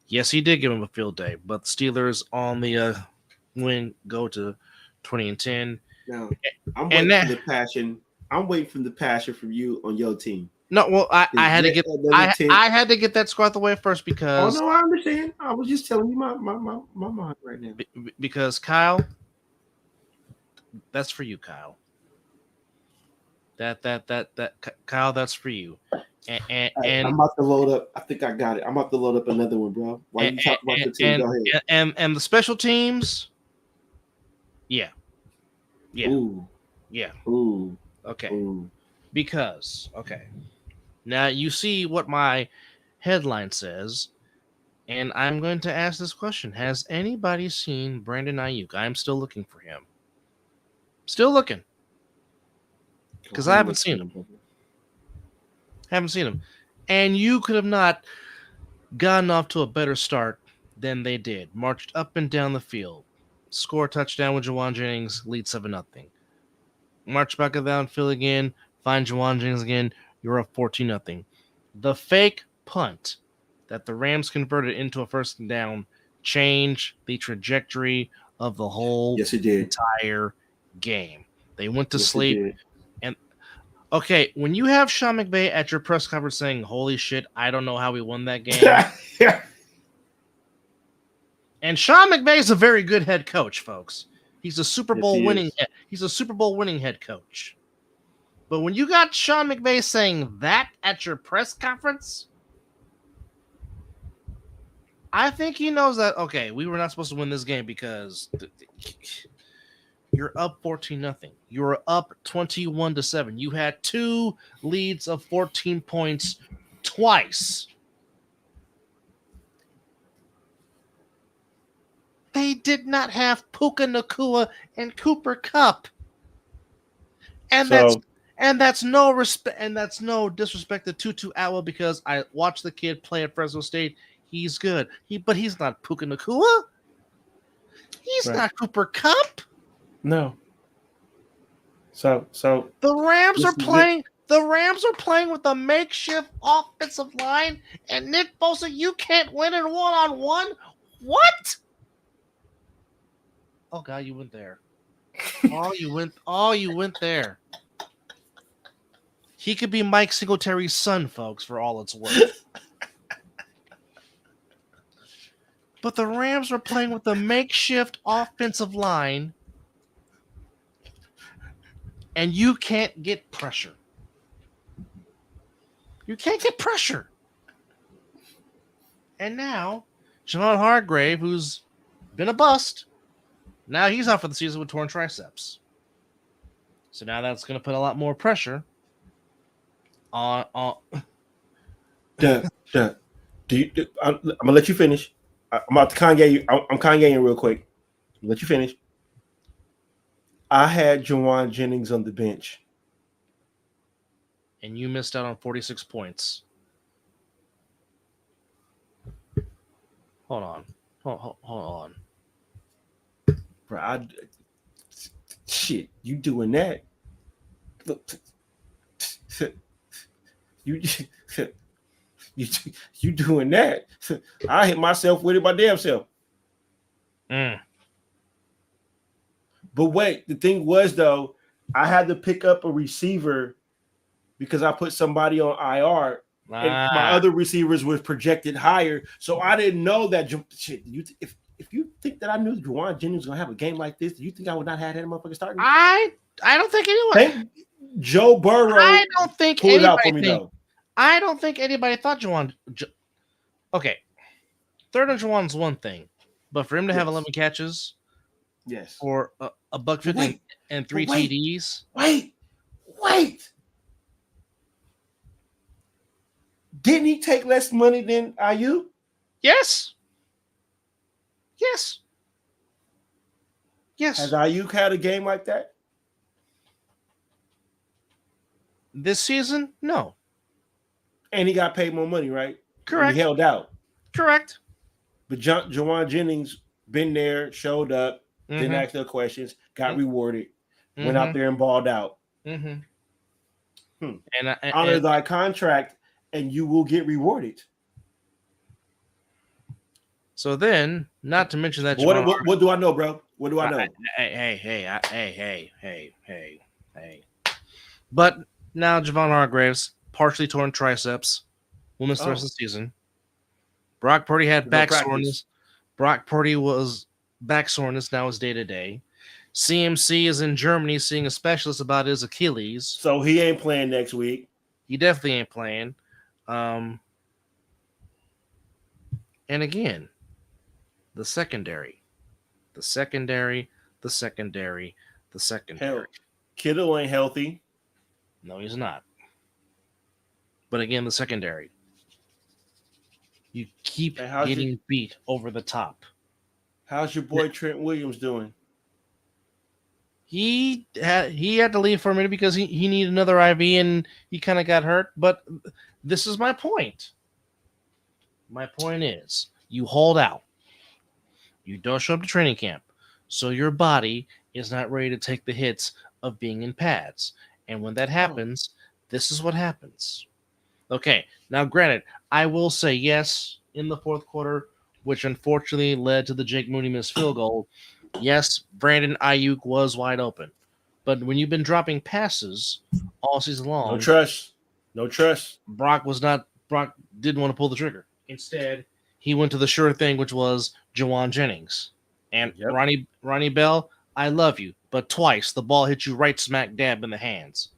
Yes, he did give him a field day, but the Steelers on the win go to 20-10. Now, I'm waiting for the passion. I'm waiting for the passion from you on your team. No, well, I had to get I had to get that score out the way first because. Oh no, I understand. I was just telling you my mind right now. Because Kyle, that's for you, Kyle. That Kyle, that's for you. And I'm about to load up. I think I got it. I'm about to load up another one, bro. While you talk about the team, go ahead. And the special teams, yeah. Ooh. Yeah. Ooh. Okay. Ooh. Because now you see what my headline says, and I'm going to ask this question: has anybody seen Brandon Ayuk? I'm still looking for him. Still looking. Because I haven't seen him. And you could have not gotten off to a better start than they did. Marched up and down the field. Score a touchdown with Jawan Jennings. Lead 7-0. March back downfield again. Find Jawan Jennings again. You're up 14-0. The fake punt that the Rams converted into a first down changed the trajectory of the whole entire game. They went to sleep. Okay, when you have Sean McVay at your press conference saying, "Holy shit, I don't know how we won that game." And Sean McVay is a very good head coach, folks. He's a Super Bowl winning head coach. But when you got Sean McVay saying that at your press conference, I think he knows that, okay, we were not supposed to win this game because you're up 14-0. You're up 21-7. You had 2 leads of 14 points twice. They did not have Puka Nacua and Cooper Kupp. And that's no respect, and that's no disrespect to Tutu Atwell because I watched the kid play at Fresno State. He's good. But he's not Puka Nacua. He's not Cooper Kupp. No. So the Rams are playing. The Rams are playing with a makeshift offensive line, and Nick Bosa, you can't win in one-on-one? What? Oh God, you went there. You went there. He could be Mike Singletary's son, folks, for all it's worth. But the Rams are playing with a makeshift offensive line, and you can't get pressure. You can't get pressure. And now, Javon Hargrave, who's been a bust, now he's out for the season with torn triceps. So now that's going to put a lot more pressure on. I'm gonna let you finish. I'm about to Kanye you. I'm Kanyeing real quick. Let you finish. I had Jawan Jennings on the bench. And you missed out on 46 points. Hold on. Bro, shit, you doing that? Look, you doing that? I hit myself with it my damn self. But wait, the thing was though, I had to pick up a receiver because I put somebody on IR, and my other receivers was projected higher, so I didn't know that. Shit, if you think that I knew Juwan Jennings was gonna have a game like this, do you think I would not have that motherfucker starting? I don't think anyone. Joe Burrow. I don't think pulled it out anybody for me though. I don't think anybody thought Juwan. Okay, third and Juwan's one thing, but for him to have 11 catches, yes, for a buck 50 and 3 TDs. Wait. Didn't he take less money than Ayuk? Yes. Has Ayuk had a game like that? This season? No. And he got paid more money, right? Correct. And he held out. Correct. But Jawan Jennings been there, showed up, didn't ask no questions, got rewarded, went out there and balled out. And honor thy contract, and you will get rewarded. So then, not to mention that. What do I know, bro? What do I know? Hey. But now Javon Hargraves, partially torn triceps, will miss the rest of the season. Brock Purdy had back soreness. Brock Purdy was back soreness. Now is day to day. CMC is in Germany seeing a specialist about his Achilles. So he ain't playing next week. He definitely ain't playing. And again, the secondary. Hell, Kittle ain't healthy. No, he's not. But again, the secondary. You keep getting beat over the top. How's your boy Trent Williams doing? He had to leave for a minute because he needed another IV and he kind of got hurt. But this is my point. My point is you hold out. You don't show up to training camp. So your body is not ready to take the hits of being in pads. And when that happens, this is what happens. Okay, now granted, I will say yes in the fourth quarter, which unfortunately led to the Jake Mooney missed field goal. Yes, Brandon Ayuk was wide open. But when you've been dropping passes all season long, no trust. Brock didn't want to pull the trigger. Instead, he went to the sure thing, which was Jawan Jennings. And Ronnie Bell, I love you, but twice the ball hit you right smack dab in the hands.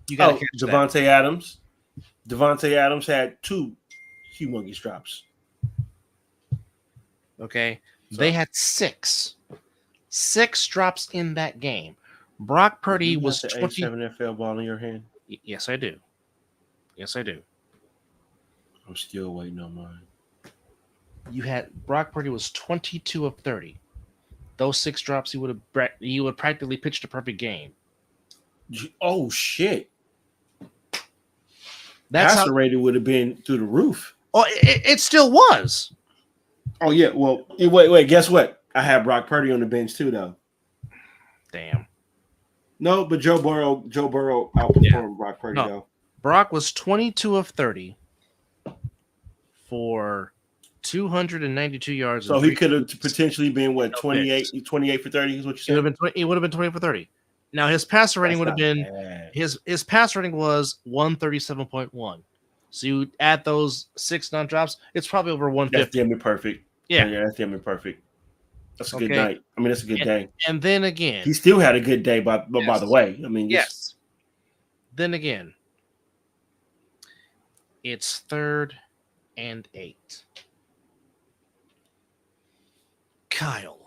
You got to catch Devontae Adams. Devontae Adams had 2 humongous drops. Okay. So they had 6 drops in that game. Brock Purdy was 20 NFL ball in your hand. Yes, I do. I'm still waiting on mine. Brock Purdy was 22 of 30. Those 6 drops, he would practically pitched a perfect game. Oh shit! That's passer rating would have been through the roof. Oh, it still was. Oh yeah. Well, wait. Guess what? I had Brock Purdy on the bench too, though. Damn. No, but Joe Burrow outperformed Brock Purdy No. though. Brock was 22 of 30 for 292 yards. So and he three could have potentially been what no 28 picks. 28 for 30 is what you It would said. have been he would have been 20 for 30. Now his passer rating would have been his pass rating was 137.1. So you add those 6 non-drops, it's probably over 150. That's damn near perfect. Yeah. That's damn near perfect. That's a good Okay. night. I mean, that's a good day. And then again, He still had a good day, by the way. I mean, yes. Then again, it's 3rd and 8. Kyle,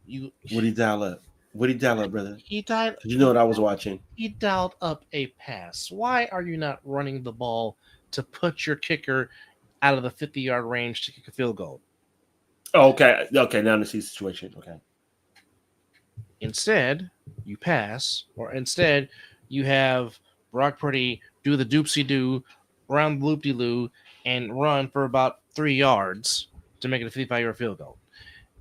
what did he dial up? What did he dial up, brother? He died. You know what I was watching? He dialed up a pass. Why are you not running the ball to put your kicker out of the 50-yard range to kick a field goal? Oh, okay. Okay, now I see the situation. Okay. Instead, you pass, or instead, you have Brock Purdy do the doopsie-doo, round the loop-de-loo, and run for about 3 yards to make it a 55-yard field goal.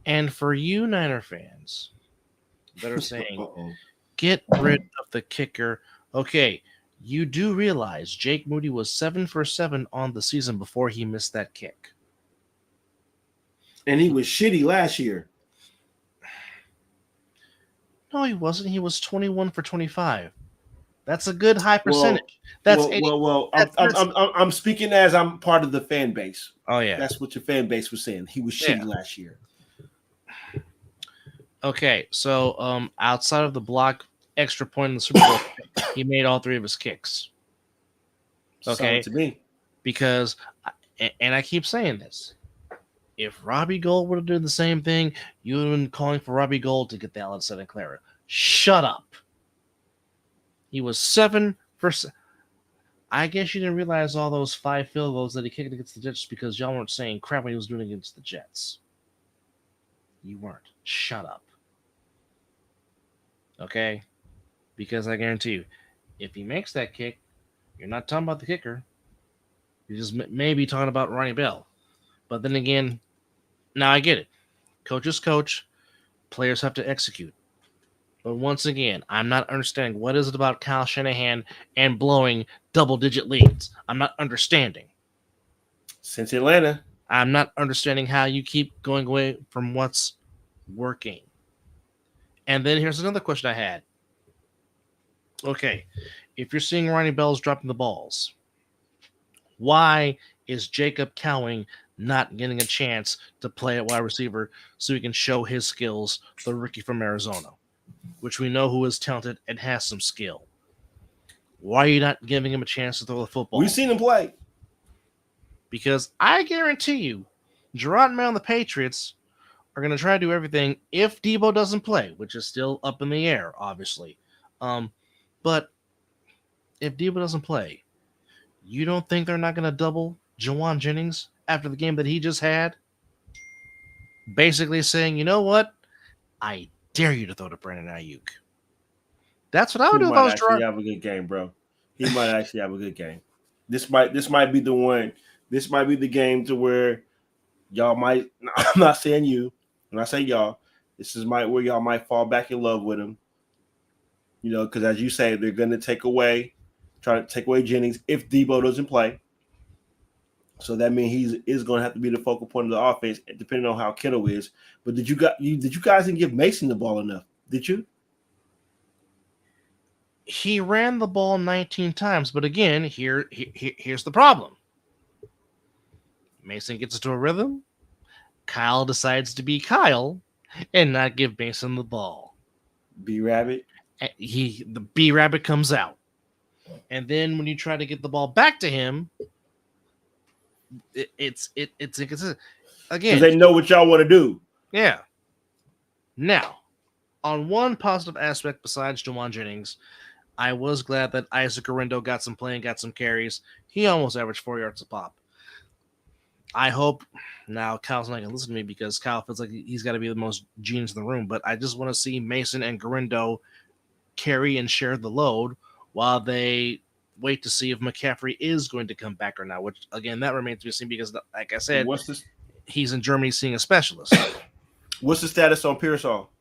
And for you Niner fans that are saying, get rid of the kicker, okay, you do realize Jake Moody was 7 for 7 on the season before he missed that kick. And he was shitty last year. No, he wasn't. He was 21 for 25. That's a good high percentage. I'm speaking as I'm part of the fan base. Oh yeah, that's what your fan base was saying. He was shitty last year. Okay, so outside of the block extra point in the Super Bowl, he made all 3 of his kicks. Okay, to me, because, and I keep saying this, if Robbie Gold would have done the same thing, you would have been calling for Robbie Gold to get the Allen Santa Clara. Shut up. He was 7 for. I guess you didn't realize all those 5 field goals that he kicked against the Jets because y'all weren't saying crap when he was doing against the Jets. You weren't. Shut up. Okay? Because I guarantee you, if he makes that kick, you're not talking about the kicker. You're just maybe talking about Ronnie Bell. But then again, now I get it. Coaches coach. Players have to execute. But once again, I'm not understanding what is it about Kyle Shanahan and blowing double-digit leads. I'm not understanding. Since Atlanta. I'm not understanding how you keep going away from what's working. And then here's another question I had. Okay, if you're seeing Ronnie Bell's dropping the balls, why is Jacob Cowing not getting a chance to play at wide receiver so he can show his skills, the rookie from Arizona, which we know who is talented and has some skill? Why are you not giving him a chance to throw the football? We've seen him play. Because I guarantee you, Gerard Mayo and the Patriots are going to try to do everything if Debo doesn't play, which is still up in the air, obviously. But if Debo doesn't play, you don't think they're not going to double Jawan Jennings after the game that he just had? Basically saying, you know what? I dare you to throw to Brandon Ayuk. That's what I would do if I was Gerard. He might actually have a good game, bro. He might actually have a good game. This might be the one. This might be the game to where y'all might. I'm not saying you. When I say y'all, this is where y'all might fall back in love with him. You know, because as you say, they're going to try to take away Jennings if Debo doesn't play. So that means he is going to have to be the focal point of the offense, depending on how Kittle is. But did you guys didn't give Mason the ball enough? Did you? He ran the ball 19 times, but again, here's the problem. Mason gets into a rhythm. Kyle decides to be Kyle and not give Mason the ball. B-Rabbit? The B-Rabbit comes out. And then when you try to get the ball back to him, it's inconsistent. Again, because they know what y'all want to do. Yeah. Now, on one positive aspect besides Jawan Jennings, I was glad that Isaac Orindo got some play and got some carries. He almost averaged 4 yards a pop. I hope now Kyle's not going to listen to me because Kyle feels like he's got to be the most genius in the room, but I just want to see Mason and Garindo carry and share the load while they wait to see if McCaffrey is going to come back or not, which, again, that remains to be seen because, like I said, he's in Germany seeing a specialist. What's the status on Pearsall?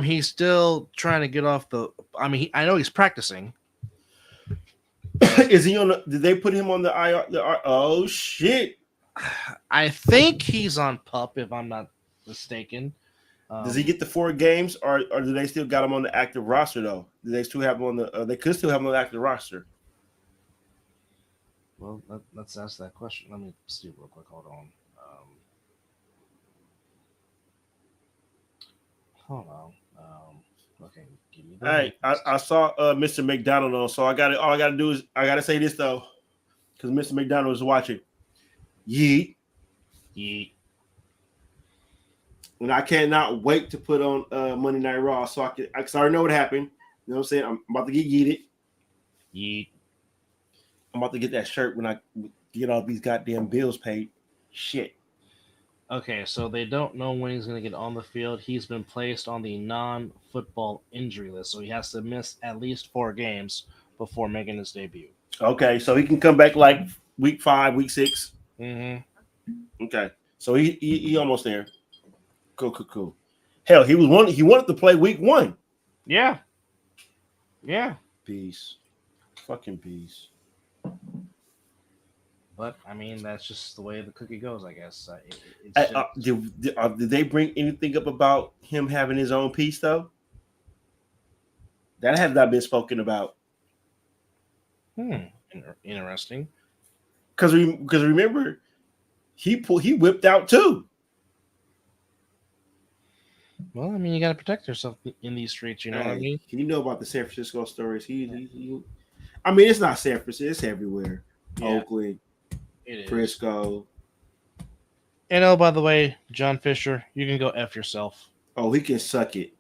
He's still trying to get off the. I mean, I know he's practicing. Is he on? Did they put him on the IR? Oh shit! I think he's on PUP, if I'm not mistaken. Does he get the 4 games, or do they still got him on the active roster though? Do they still have him on the? They could still have him on the active roster. Well, let's ask that question. Let me see real quick. Hold on. Hold on. Okay, give me the. Hey, I saw Mr. McDonald on, so I got it. All I got to do is I got to say this though, because Mr. McDonald is watching. Yeet. And I cannot wait to put on Monday Night Raw, so I already know what happened. You know what I'm saying? I'm about to get yeeted. Yeet. I'm about to get that shirt when I get all these goddamn bills paid. Shit. Okay, so they don't know when he's going to get on the field. He's been placed on the non-football injury list, so he has to miss at least 4 games before making his debut. Okay, so he can come back like week 5, week 6. Mm-hmm. Okay, so he almost there. Cool. Hell, he wanted to play week 1. Yeah. Peace. Fucking peace. But I mean, that's just the way the cookie goes, I guess. Did they bring anything up about him having his own piece though? That has not been spoken about. Interesting. Because remember, he whipped out too. Well, I mean, you got to protect yourself in these streets. You know what I mean? You know about the San Francisco stories. I mean, it's not San Francisco; it's everywhere. Yeah. Oakland. Frisco. And oh, by the way, John Fisher, you can go F yourself. Oh, he can suck it.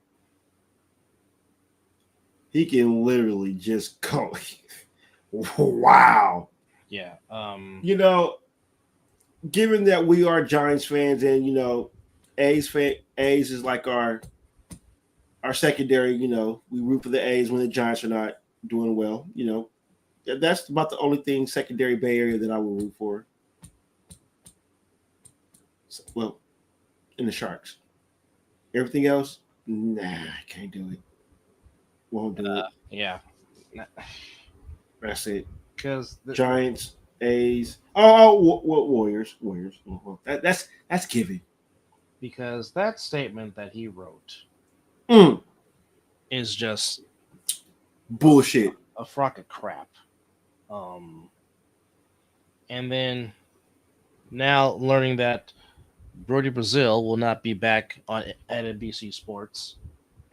He can literally just go. Wow. Yeah. You know, given that we are Giants fans and, you know, A's is like our secondary, you know, we root for the A's when the Giants are not doing well, you know. That's about the only thing secondary Bay Area that I will root for. Well, in the Sharks. Everything else, nah, I can't do it. Won't do it. Yeah. That's it. Because Giants, A's, Warriors. That's given. Because that statement that he wrote is just bullshit. A frock of crap. And then now learning that Brody Brazil will not be back at NBC Sports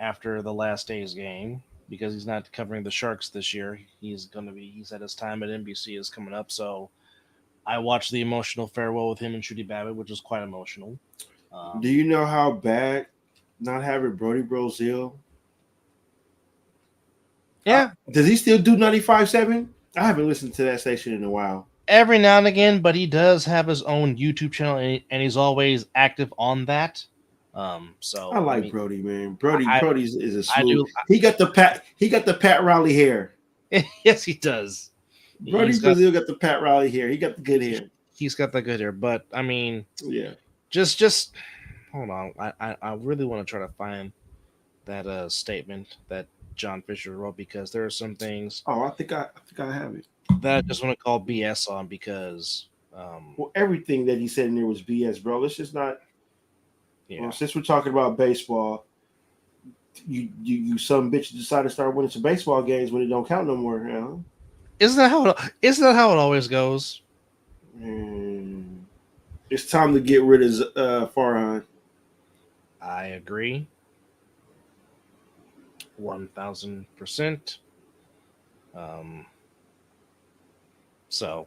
after the last day's game because he's not covering the Sharks this year. He said his time at NBC is coming up. So I watched the emotional farewell with him and Shooty Babbitt, which was quite emotional. Do you know how bad not having Brody Brazil? Yeah. Does he still do 95.7? I haven't listened to that station in a while. Every now and again, but he does have his own YouTube channel, and he's always active on that. So I like Brody, man. Brody is a smooth. He got the Pat Riley hair. Yes, he does. Brody Brazil got the Pat Riley hair. He got the good hair. He's got the good hair, but I mean, yeah. Just hold on. I really want to try to find that statement that John Fisher wrote because there are some things. Oh, I think I have it. That I just want to call BS on because well, everything that he said in there was BS, bro. Let's just not. Yeah. Well, since we're talking about baseball, you some bitch decided to start winning some baseball games when it don't count no more. You know? Isn't that how it always goes? It's time to get rid of Farhan. I agree. 1,000%. So,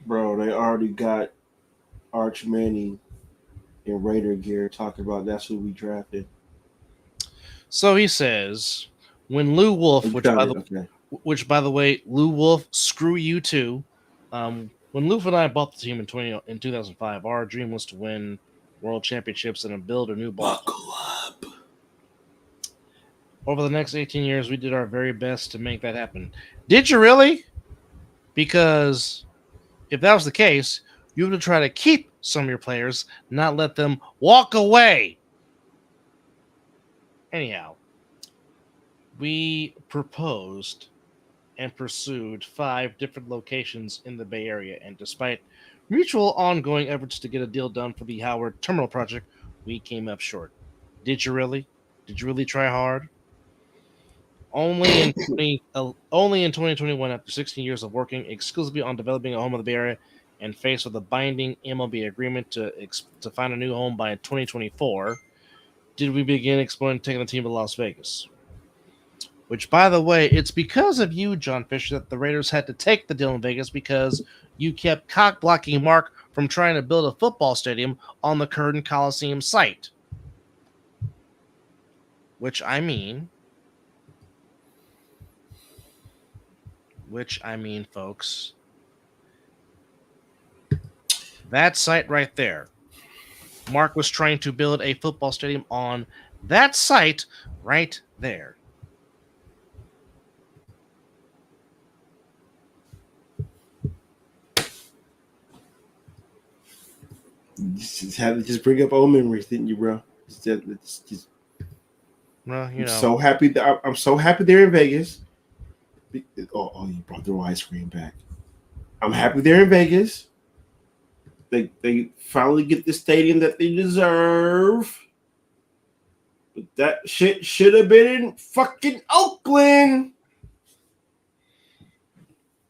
bro, they already got Arch Manning in Raider gear talking about that's who we drafted. So he says when Lou Wolf, which by the way, Lou Wolf, screw you too. When Lou and I bought the team in 2005, our dream was to win world championships and build a new ball. Buckle up. Over the next 18 years, we did our very best to make that happen. Did you really? Because if that was the case, you would try to keep some of your players, not let them walk away. Anyhow, we proposed and pursued 5 different locations in the Bay Area, and despite mutual ongoing efforts to get a deal done for the Howard Terminal project, we came up short. Did you really? Did you really try hard? Only in 2021, after 16 years of working exclusively on developing a home in the Bay Area, and faced with a binding MLB agreement to find a new home by 2024, did we begin exploring taking the team to Las Vegas. Which, by the way, it's because of you, John Fisher, that the Raiders had to take the deal in Vegas, because you kept cock-blocking Mark from trying to build a football stadium on the current Coliseum site. Which I mean, folks, that site right there. Mark was trying to build a football stadium on that site right there. Just had to just bring up old memories, didn't you, bro? Just Well, you know. so happy that I'm so happy they're in Vegas. Oh, you brought the ice cream back. I'm happy they're in Vegas. They finally get the stadium that they deserve. But that shit should have been in fucking Oakland.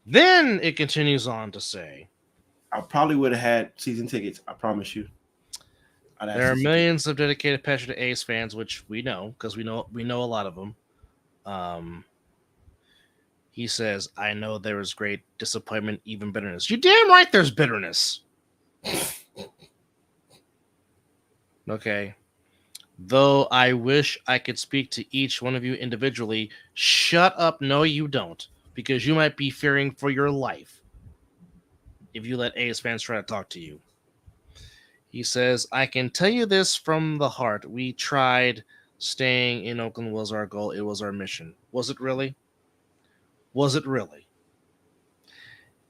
Then it continues on to say, I probably would have had season tickets. I promise you. there are millions of dedicated, passionate A's fans, which we know because we know a lot of them. He says, "I know there is great disappointment, even bitterness." You damn right, there's bitterness. Okay. Though I wish I could speak to each one of you individually. Shut up. No, you don't, because you might be fearing for your life if you let A's fans try to talk to you. He says, "I can tell you this from the heart. We tried. Staying in Oakland was our goal. It was our mission." Was it really? Was it really?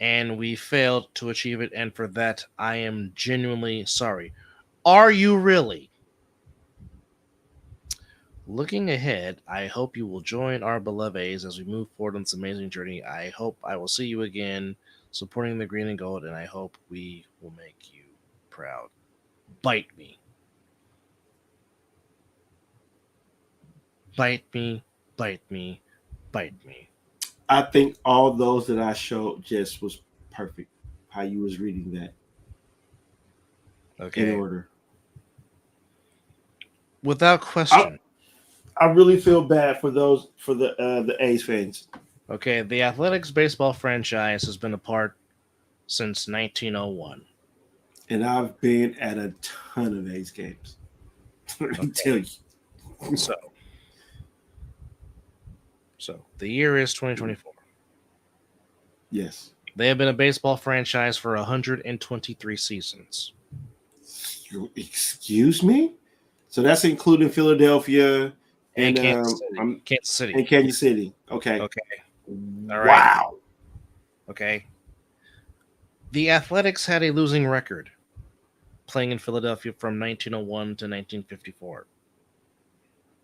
And we failed to achieve it, and for that, I am genuinely sorry. Are you really? Looking ahead, I hope you will join our beloved A's as we move forward on this amazing journey. I hope I will see you again supporting the green and gold, and I hope we will make you proud. Bite me. Bite me, bite me, bite me. I think all those that I showed just was perfect. How you was reading that. Okay. In order. Without question. I really feel bad for the A's fans. Okay, the Athletics baseball franchise has been apart since 1901. And I've been at a ton of A's games. Let me tell you. So the year is 2024. Yes. They have been a baseball franchise for 123 seasons. Excuse me? So that's including Philadelphia and Kansas City. And Kansas City. Okay. Okay. All right. Wow. Okay. The Athletics had a losing record playing in Philadelphia from 1901 to 1954.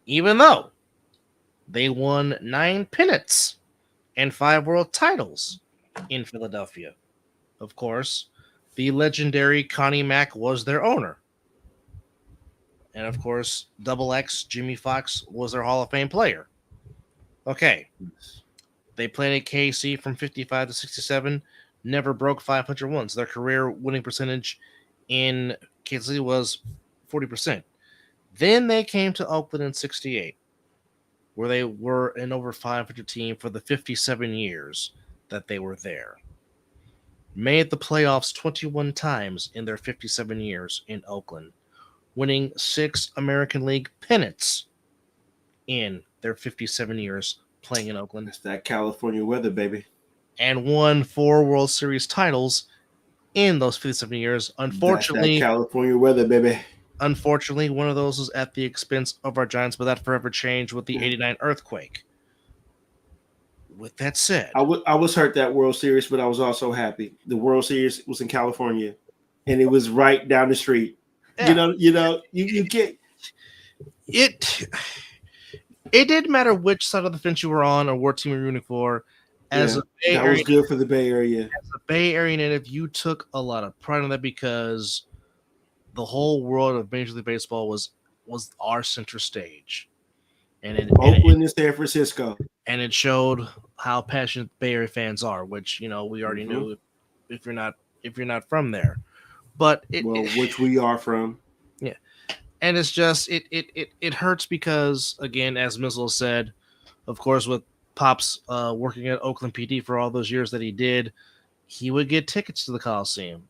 Even though they won 9 pennants and 5 world titles in Philadelphia. Of course, the legendary Connie Mack was their owner. And of course, Double X, Jimmy Fox, was their Hall of Fame player. Okay. They played at KC from 55 to 67, never broke 500 once. Their career winning percentage in Kansas City was 40%. Then they came to Oakland in 68, where they were an over 500 team for the 57 years that they were there. Made the playoffs 21 times in their 57 years in Oakland, winning 6 American League pennants in their 57 years playing in Oakland. It's that California weather, baby. And won 4 World Series titles in those 57 years. Unfortunately, that's that California weather, baby. Unfortunately, one of those was at the expense of our Giants, but that forever changed with the 89 earthquake. With that said, I was hurt that World Series, but I was also happy. The World Series was in California, and it was right down the street. Yeah. You get it. it didn't matter which side of the fence you were on or what team you were rooting for. As Yeah, a Bay that was Area, good for the Bay Area. as a Bay Area native, you took a lot of pride in that because the whole world of Major League Baseball was our center stage, and Oakland and San Francisco. it showed how passionate Bay Area fans are, which we already Mhm. knew if you're not from there, but Which we are from. yeah, and it's just it hurts because again, as Mizzle said, of course, with Pops working at Oakland PD for all those years that he did, he would get tickets to the Coliseum.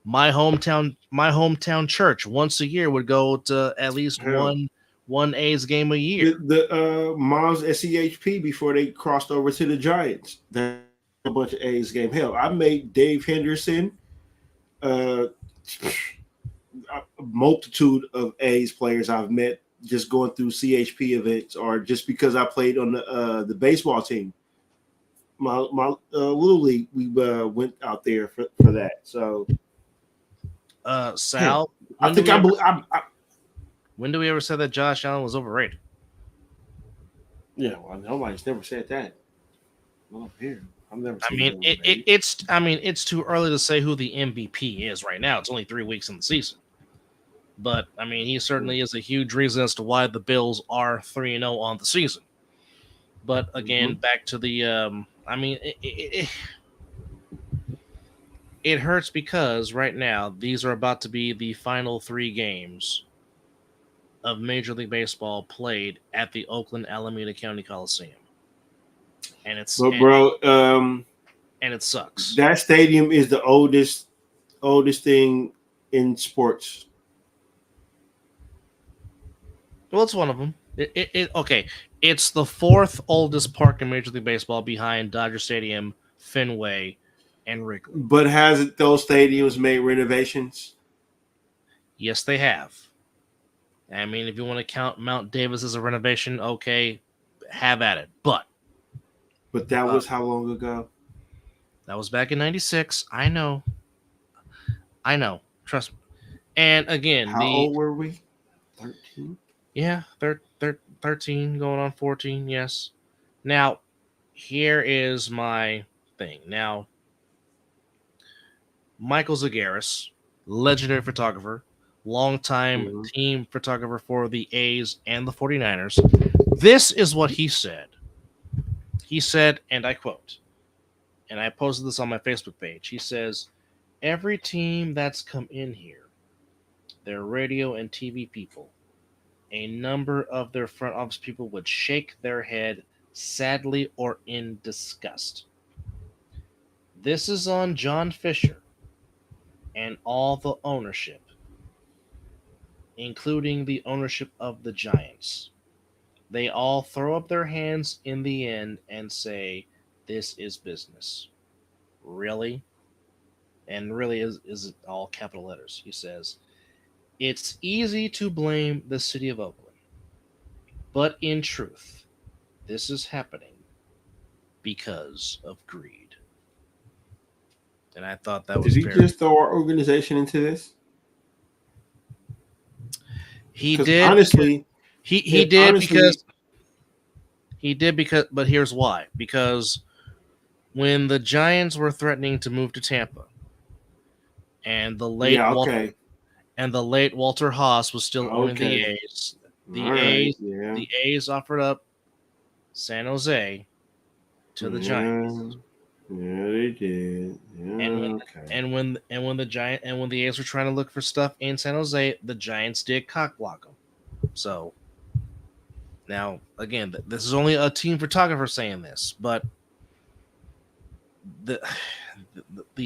My hometown church once a year would go to at least Hell, one A's game a year. the Moms SEHP before they crossed over to the Giants. That a bunch of A's game. Hell, I made Dave Henderson a multitude of A's players I've met just going through CHP events or just because I played on the baseball team. My little league, we went out there for that. So Sal, I think when do we ever say that Josh Allen was overrated? yeah, well, nobody's never said that. Well, here, I've never. I mean, it's too early to say who the MVP is right now. It's only 3 weeks in the season, but I mean, he certainly is a huge reason as to why the Bills are 3-0 on the season. But again, back to the, I mean, it hurts because right now these are about to be the final 3 games of Major League Baseball played at the Oakland Alameda County Coliseum, and and it sucks. That stadium is the oldest thing in sports. Well, it's one of them. Okay, it's the 4th oldest park in Major League Baseball behind Dodger Stadium, Fenway, and Wrigley. But hasn't those stadiums made renovations? Yes, they have. I mean, if you want to count Mount Davis as a renovation, okay, have at it. But that was how long ago? That was back in '96. I know. Trust me. And again, how old were we? 13. Yeah, 13 going on 14. Yes. Now, here is my thing. Now, Michael Zagaris, legendary photographer, longtime team photographer for the A's and the 49ers. This is what he said. He said, and I quote, and I posted this on my Facebook page. He says, every team that's come in here, their radio and TV people, a number of their front office people would shake their head sadly or in disgust. This is on John Fisher and all the ownership, including the ownership of the Giants. They all throw up their hands in the end and say, this is business. Really? And really is all capital letters. He says, it's easy to blame the city of Oakland, but in truth, this is happening because of greed. And I thought that was Did he just throw our organization into this? He did. Honestly, he did because but here's why. Because when the Giants were threatening to move to Tampa, and the late Walter Haas was still owning the A's, the A's offered up San Jose to the Giants. Yeah, they did. Yeah, and when the A's were trying to look for stuff in San Jose, the Giants did cock block them. So now, again, this is only a team photographer saying this, but the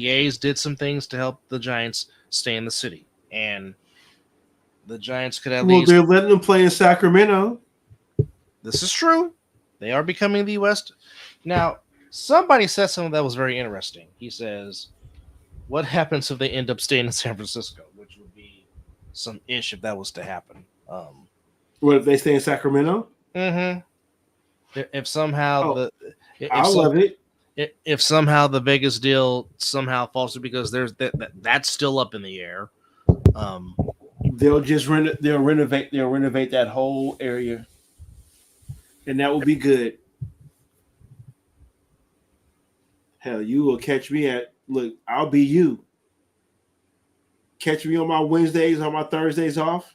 A's did some things to help the Giants stay in the city, and the Giants could at least. Well, they're letting them play in Sacramento. This is true. They are becoming the West. Now, somebody said something that was very interesting. He says, what happens if they end up staying in San Francisco? Which would be some ish if that was to happen. What if they stay in Sacramento? Mm-hmm. If somehow love it. If somehow the Vegas deal somehow falls through because there's that's still up in the air. They'll just renovate that whole area. and that will be good. Hell, you will catch me at look. I'll be you. Catch me on my Wednesdays, on my Thursdays off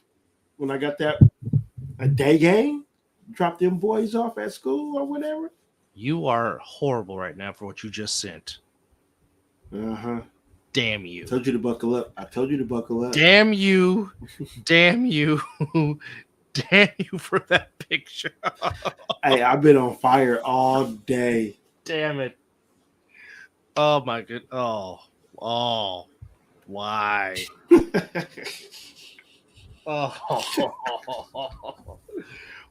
when I got that a day game. Drop them boys off at school or whatever. You are horrible right now for what you just sent. Uh-huh. Damn you. I told you to buckle up. Damn you. Damn you. Damn you for that picture. Hey, I've been on fire all day. Damn it. Oh my god. Oh. Why? Oh.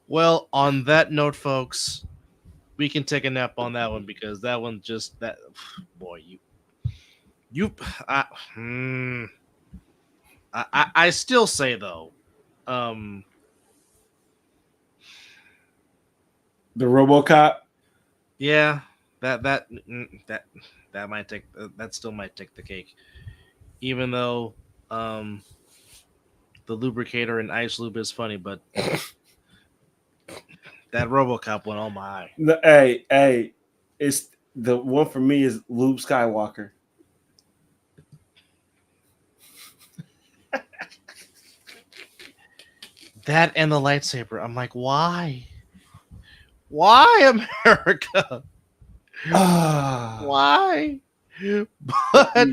Well, on that note, folks, we can take a nap on that one because that one just that boy, I still say though, The RoboCop. yeah, that might take that still might take the cake, even though the lubricator and ice lube is funny, but that RoboCop one, oh my. Hey, it's the one for me is Luke Skywalker. That and the lightsaber. I'm like, why? Why, America? Why? But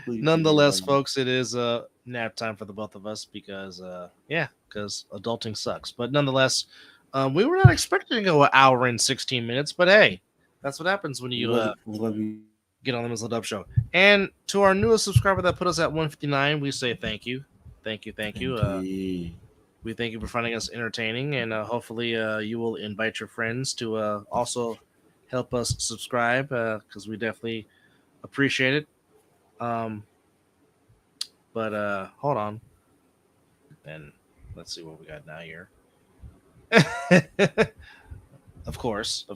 nonetheless, folks, it is nap time for the both of us because adulting sucks. But nonetheless, we were not expecting to go an hour and 16 minutes, but hey, that's what happens when you get on the Mizzle Dub Show. And to our newest subscriber that put us at 159, we say thank you. Thank you. We thank you for finding us entertaining, and hopefully you will invite your friends to also help us subscribe because we definitely appreciate it. But hold on, and let's see what we got now here. Of course.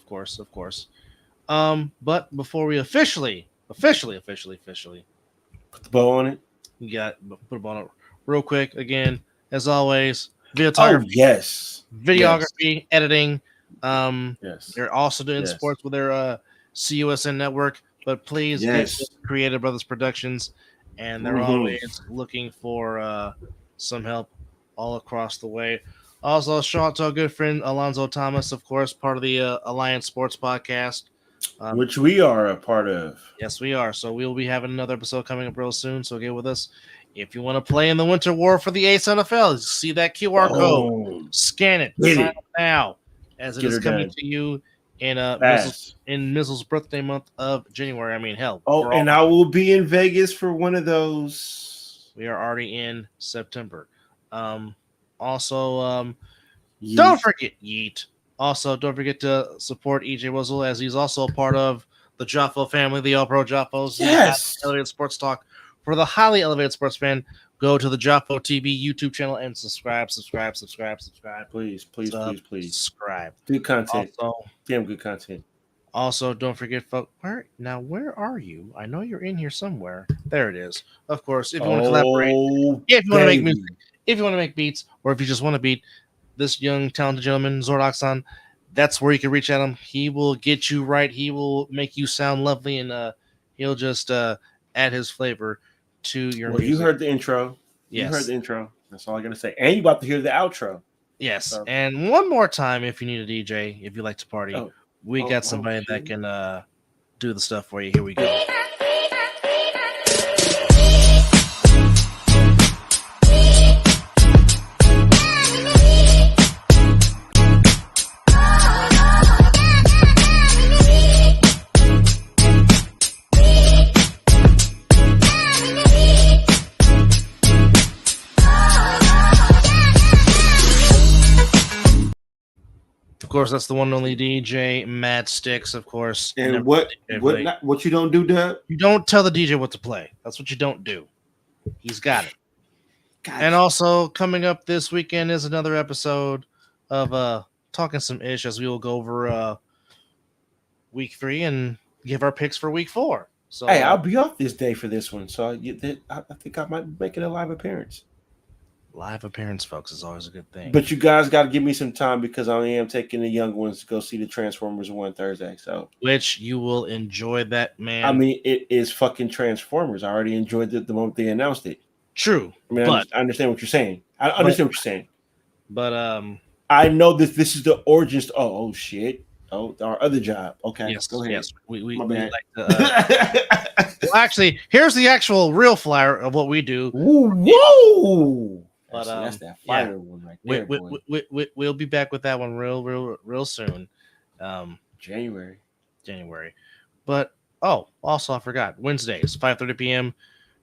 But before we officially put the bow on it. you got put a ball on it real quick again. As always, videography, videography, editing. Yes. They're also doing sports with their CUSN network, but please get Creative Brothers Productions, and they're always looking for some help all across the way. Also, shout out to our good friend Alonzo Thomas, of course, part of the Alliance Sports Podcast, which we are a part of. Yes, we are. So we'll be having another episode coming up real soon. So get with us. If you want to play in the Winter War for the Ace NFL, see that QR code, scan it, sign up now, as it is coming to you in Mizzle's birthday month of January. I mean, hell. Oh, and I will be in Vegas for one of those. We are already in September. Also, don't forget Yeet. Also, don't forget to support EJ Wizzle as he's also a part of the Joffo family, the All Pro Joffos. Yes. Elevated Sports Talk. For the highly elevated sports fan, go to the Joffo TV YouTube channel and subscribe. Please. Subscribe. Good content. Also, damn good content. Also, don't forget, folks. Where are you? I know you're in here somewhere. There it is. Of course, if you want to collaborate, if you want to make music, if you want to make beats, or if you just want to beat this young talented gentleman, Zordoxon, that's where you can reach at him. He will get you right. He will make you sound lovely, and he'll just add his flavor to your music. You heard the intro. Yes. You heard the intro. That's all I got to say. And you about to hear the outro. Yes. So. And one more time, if you need a DJ, if you like to party, we got somebody that can do the stuff for you. Here we go. Of course, that's the one and only DJ Matt Sticks, of course. And what you don't do, Dub? You don't tell the DJ what to play. That's what you don't do. He's got it. And also coming up this weekend is another episode of Talking Some Ish, as we will go over week 3 and give our picks for week 4. So hey, I'll be off this day for this one, so I think I might be making a live appearance. Live appearance, folks, is always a good thing. But you guys got to give me some time because I am taking the young ones to go see the Transformers 1 Thursday. So, which you will enjoy that, man. I mean, it is fucking Transformers. I already enjoyed it the moment they announced it. True. I mean, but, I understand what you're saying. I understand what you're saying. But I know this is the origins. Oh shit. Oh, our other job. Okay. Yes. Go ahead. Yes. We like to. Well, actually, here's the actual real flyer of what we do. Whoa! But that's that fire one right there. We'll be back with that one real soon. January. But also I forgot, Wednesdays 5:30 p.m.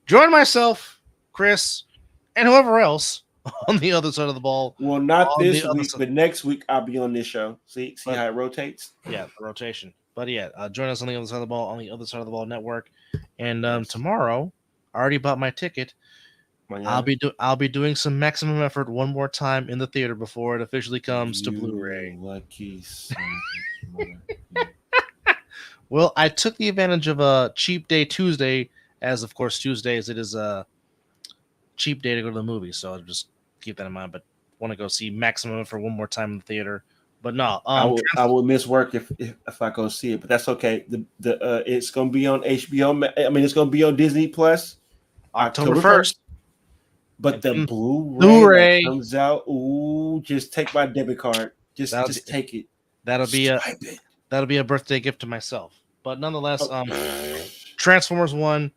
Join myself, Chris, and whoever else on the other side of the ball. Well, not this week, but next week I'll be on this show. See how it rotates. Yeah, the rotation. But yeah, join us on the other side of the ball, on the other side of the ball network. And tomorrow, I already bought my ticket. I'll be doing some Maximum Effort one more time in the theater before it officially comes to Blu-ray. Lucky son. Well, I took the advantage of a cheap day Tuesday, as of course Tuesdays it is a cheap day to go to the movie, so I'll just keep that in mind. But want to go see Maximum Effort one more time in the theater. But no, I will miss work if I go see it, but that's okay. It's gonna be on HBO. I mean, it's gonna be on Disney Plus October 1st. But the Blu-ray that comes out, just take my debit card. Just take it. That'll be a birthday gift to myself. But nonetheless, Transformers 1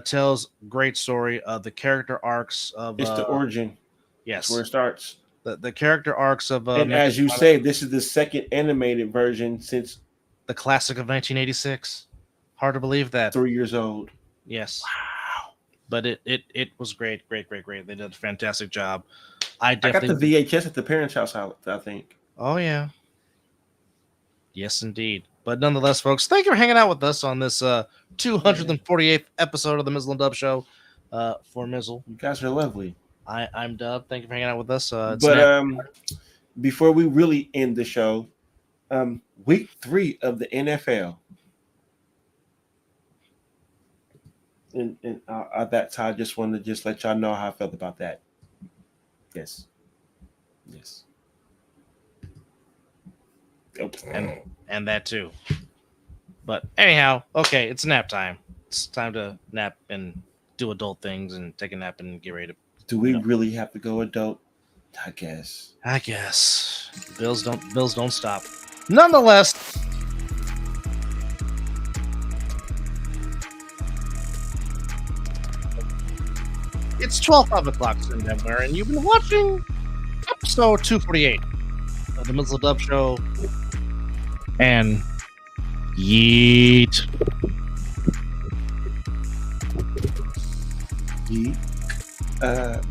tells great story of the character arcs of. It's the origin. Yes, that's where it starts. The character arcs of. And as you say, this is the second animated version since the classic of 1986. Hard to believe that. 3 years old. Yes. Wow. But it was great. They did a fantastic job. I got the VHS at the parents' house, I think. Oh yeah. Yes, indeed. But nonetheless, folks, thank you for hanging out with us on this 248th episode of the Mizzle and Dub Show. For Mizzle, you guys are lovely. I'm Dub. Thank you for hanging out with us. Before we really end the show, week 3 of the NFL. And that's how I just wanted to let y'all know how I felt about that. Yes. And that too. But anyhow, okay, it's nap time. It's time to nap and do adult things and take a nap and get ready to. Do we really have to go adult? I guess. Bills don't stop. Nonetheless. It's 5 o'clock September, and you've been watching episode 248 of the Mizzle Dub Show. And yeet. Yeet. A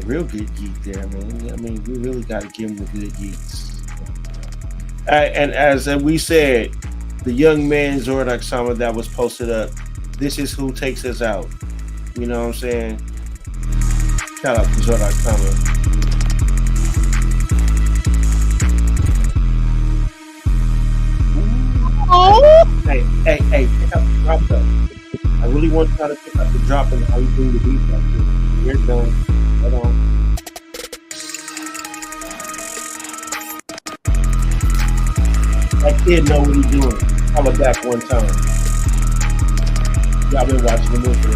real good yeet there, man. I mean, we really got to give him the good yeets. And as we said, the young man Zordok Sama that was posted up, this is who takes us out. You know what I'm saying? Shout out to Zordok Sama. Hey, pick up the drop though. I really want y'all to pick up the drop and how you bring the beat back to. You're done. Hold on. That kid know what he's doing. Call it back one time. Y'all been watching the movie.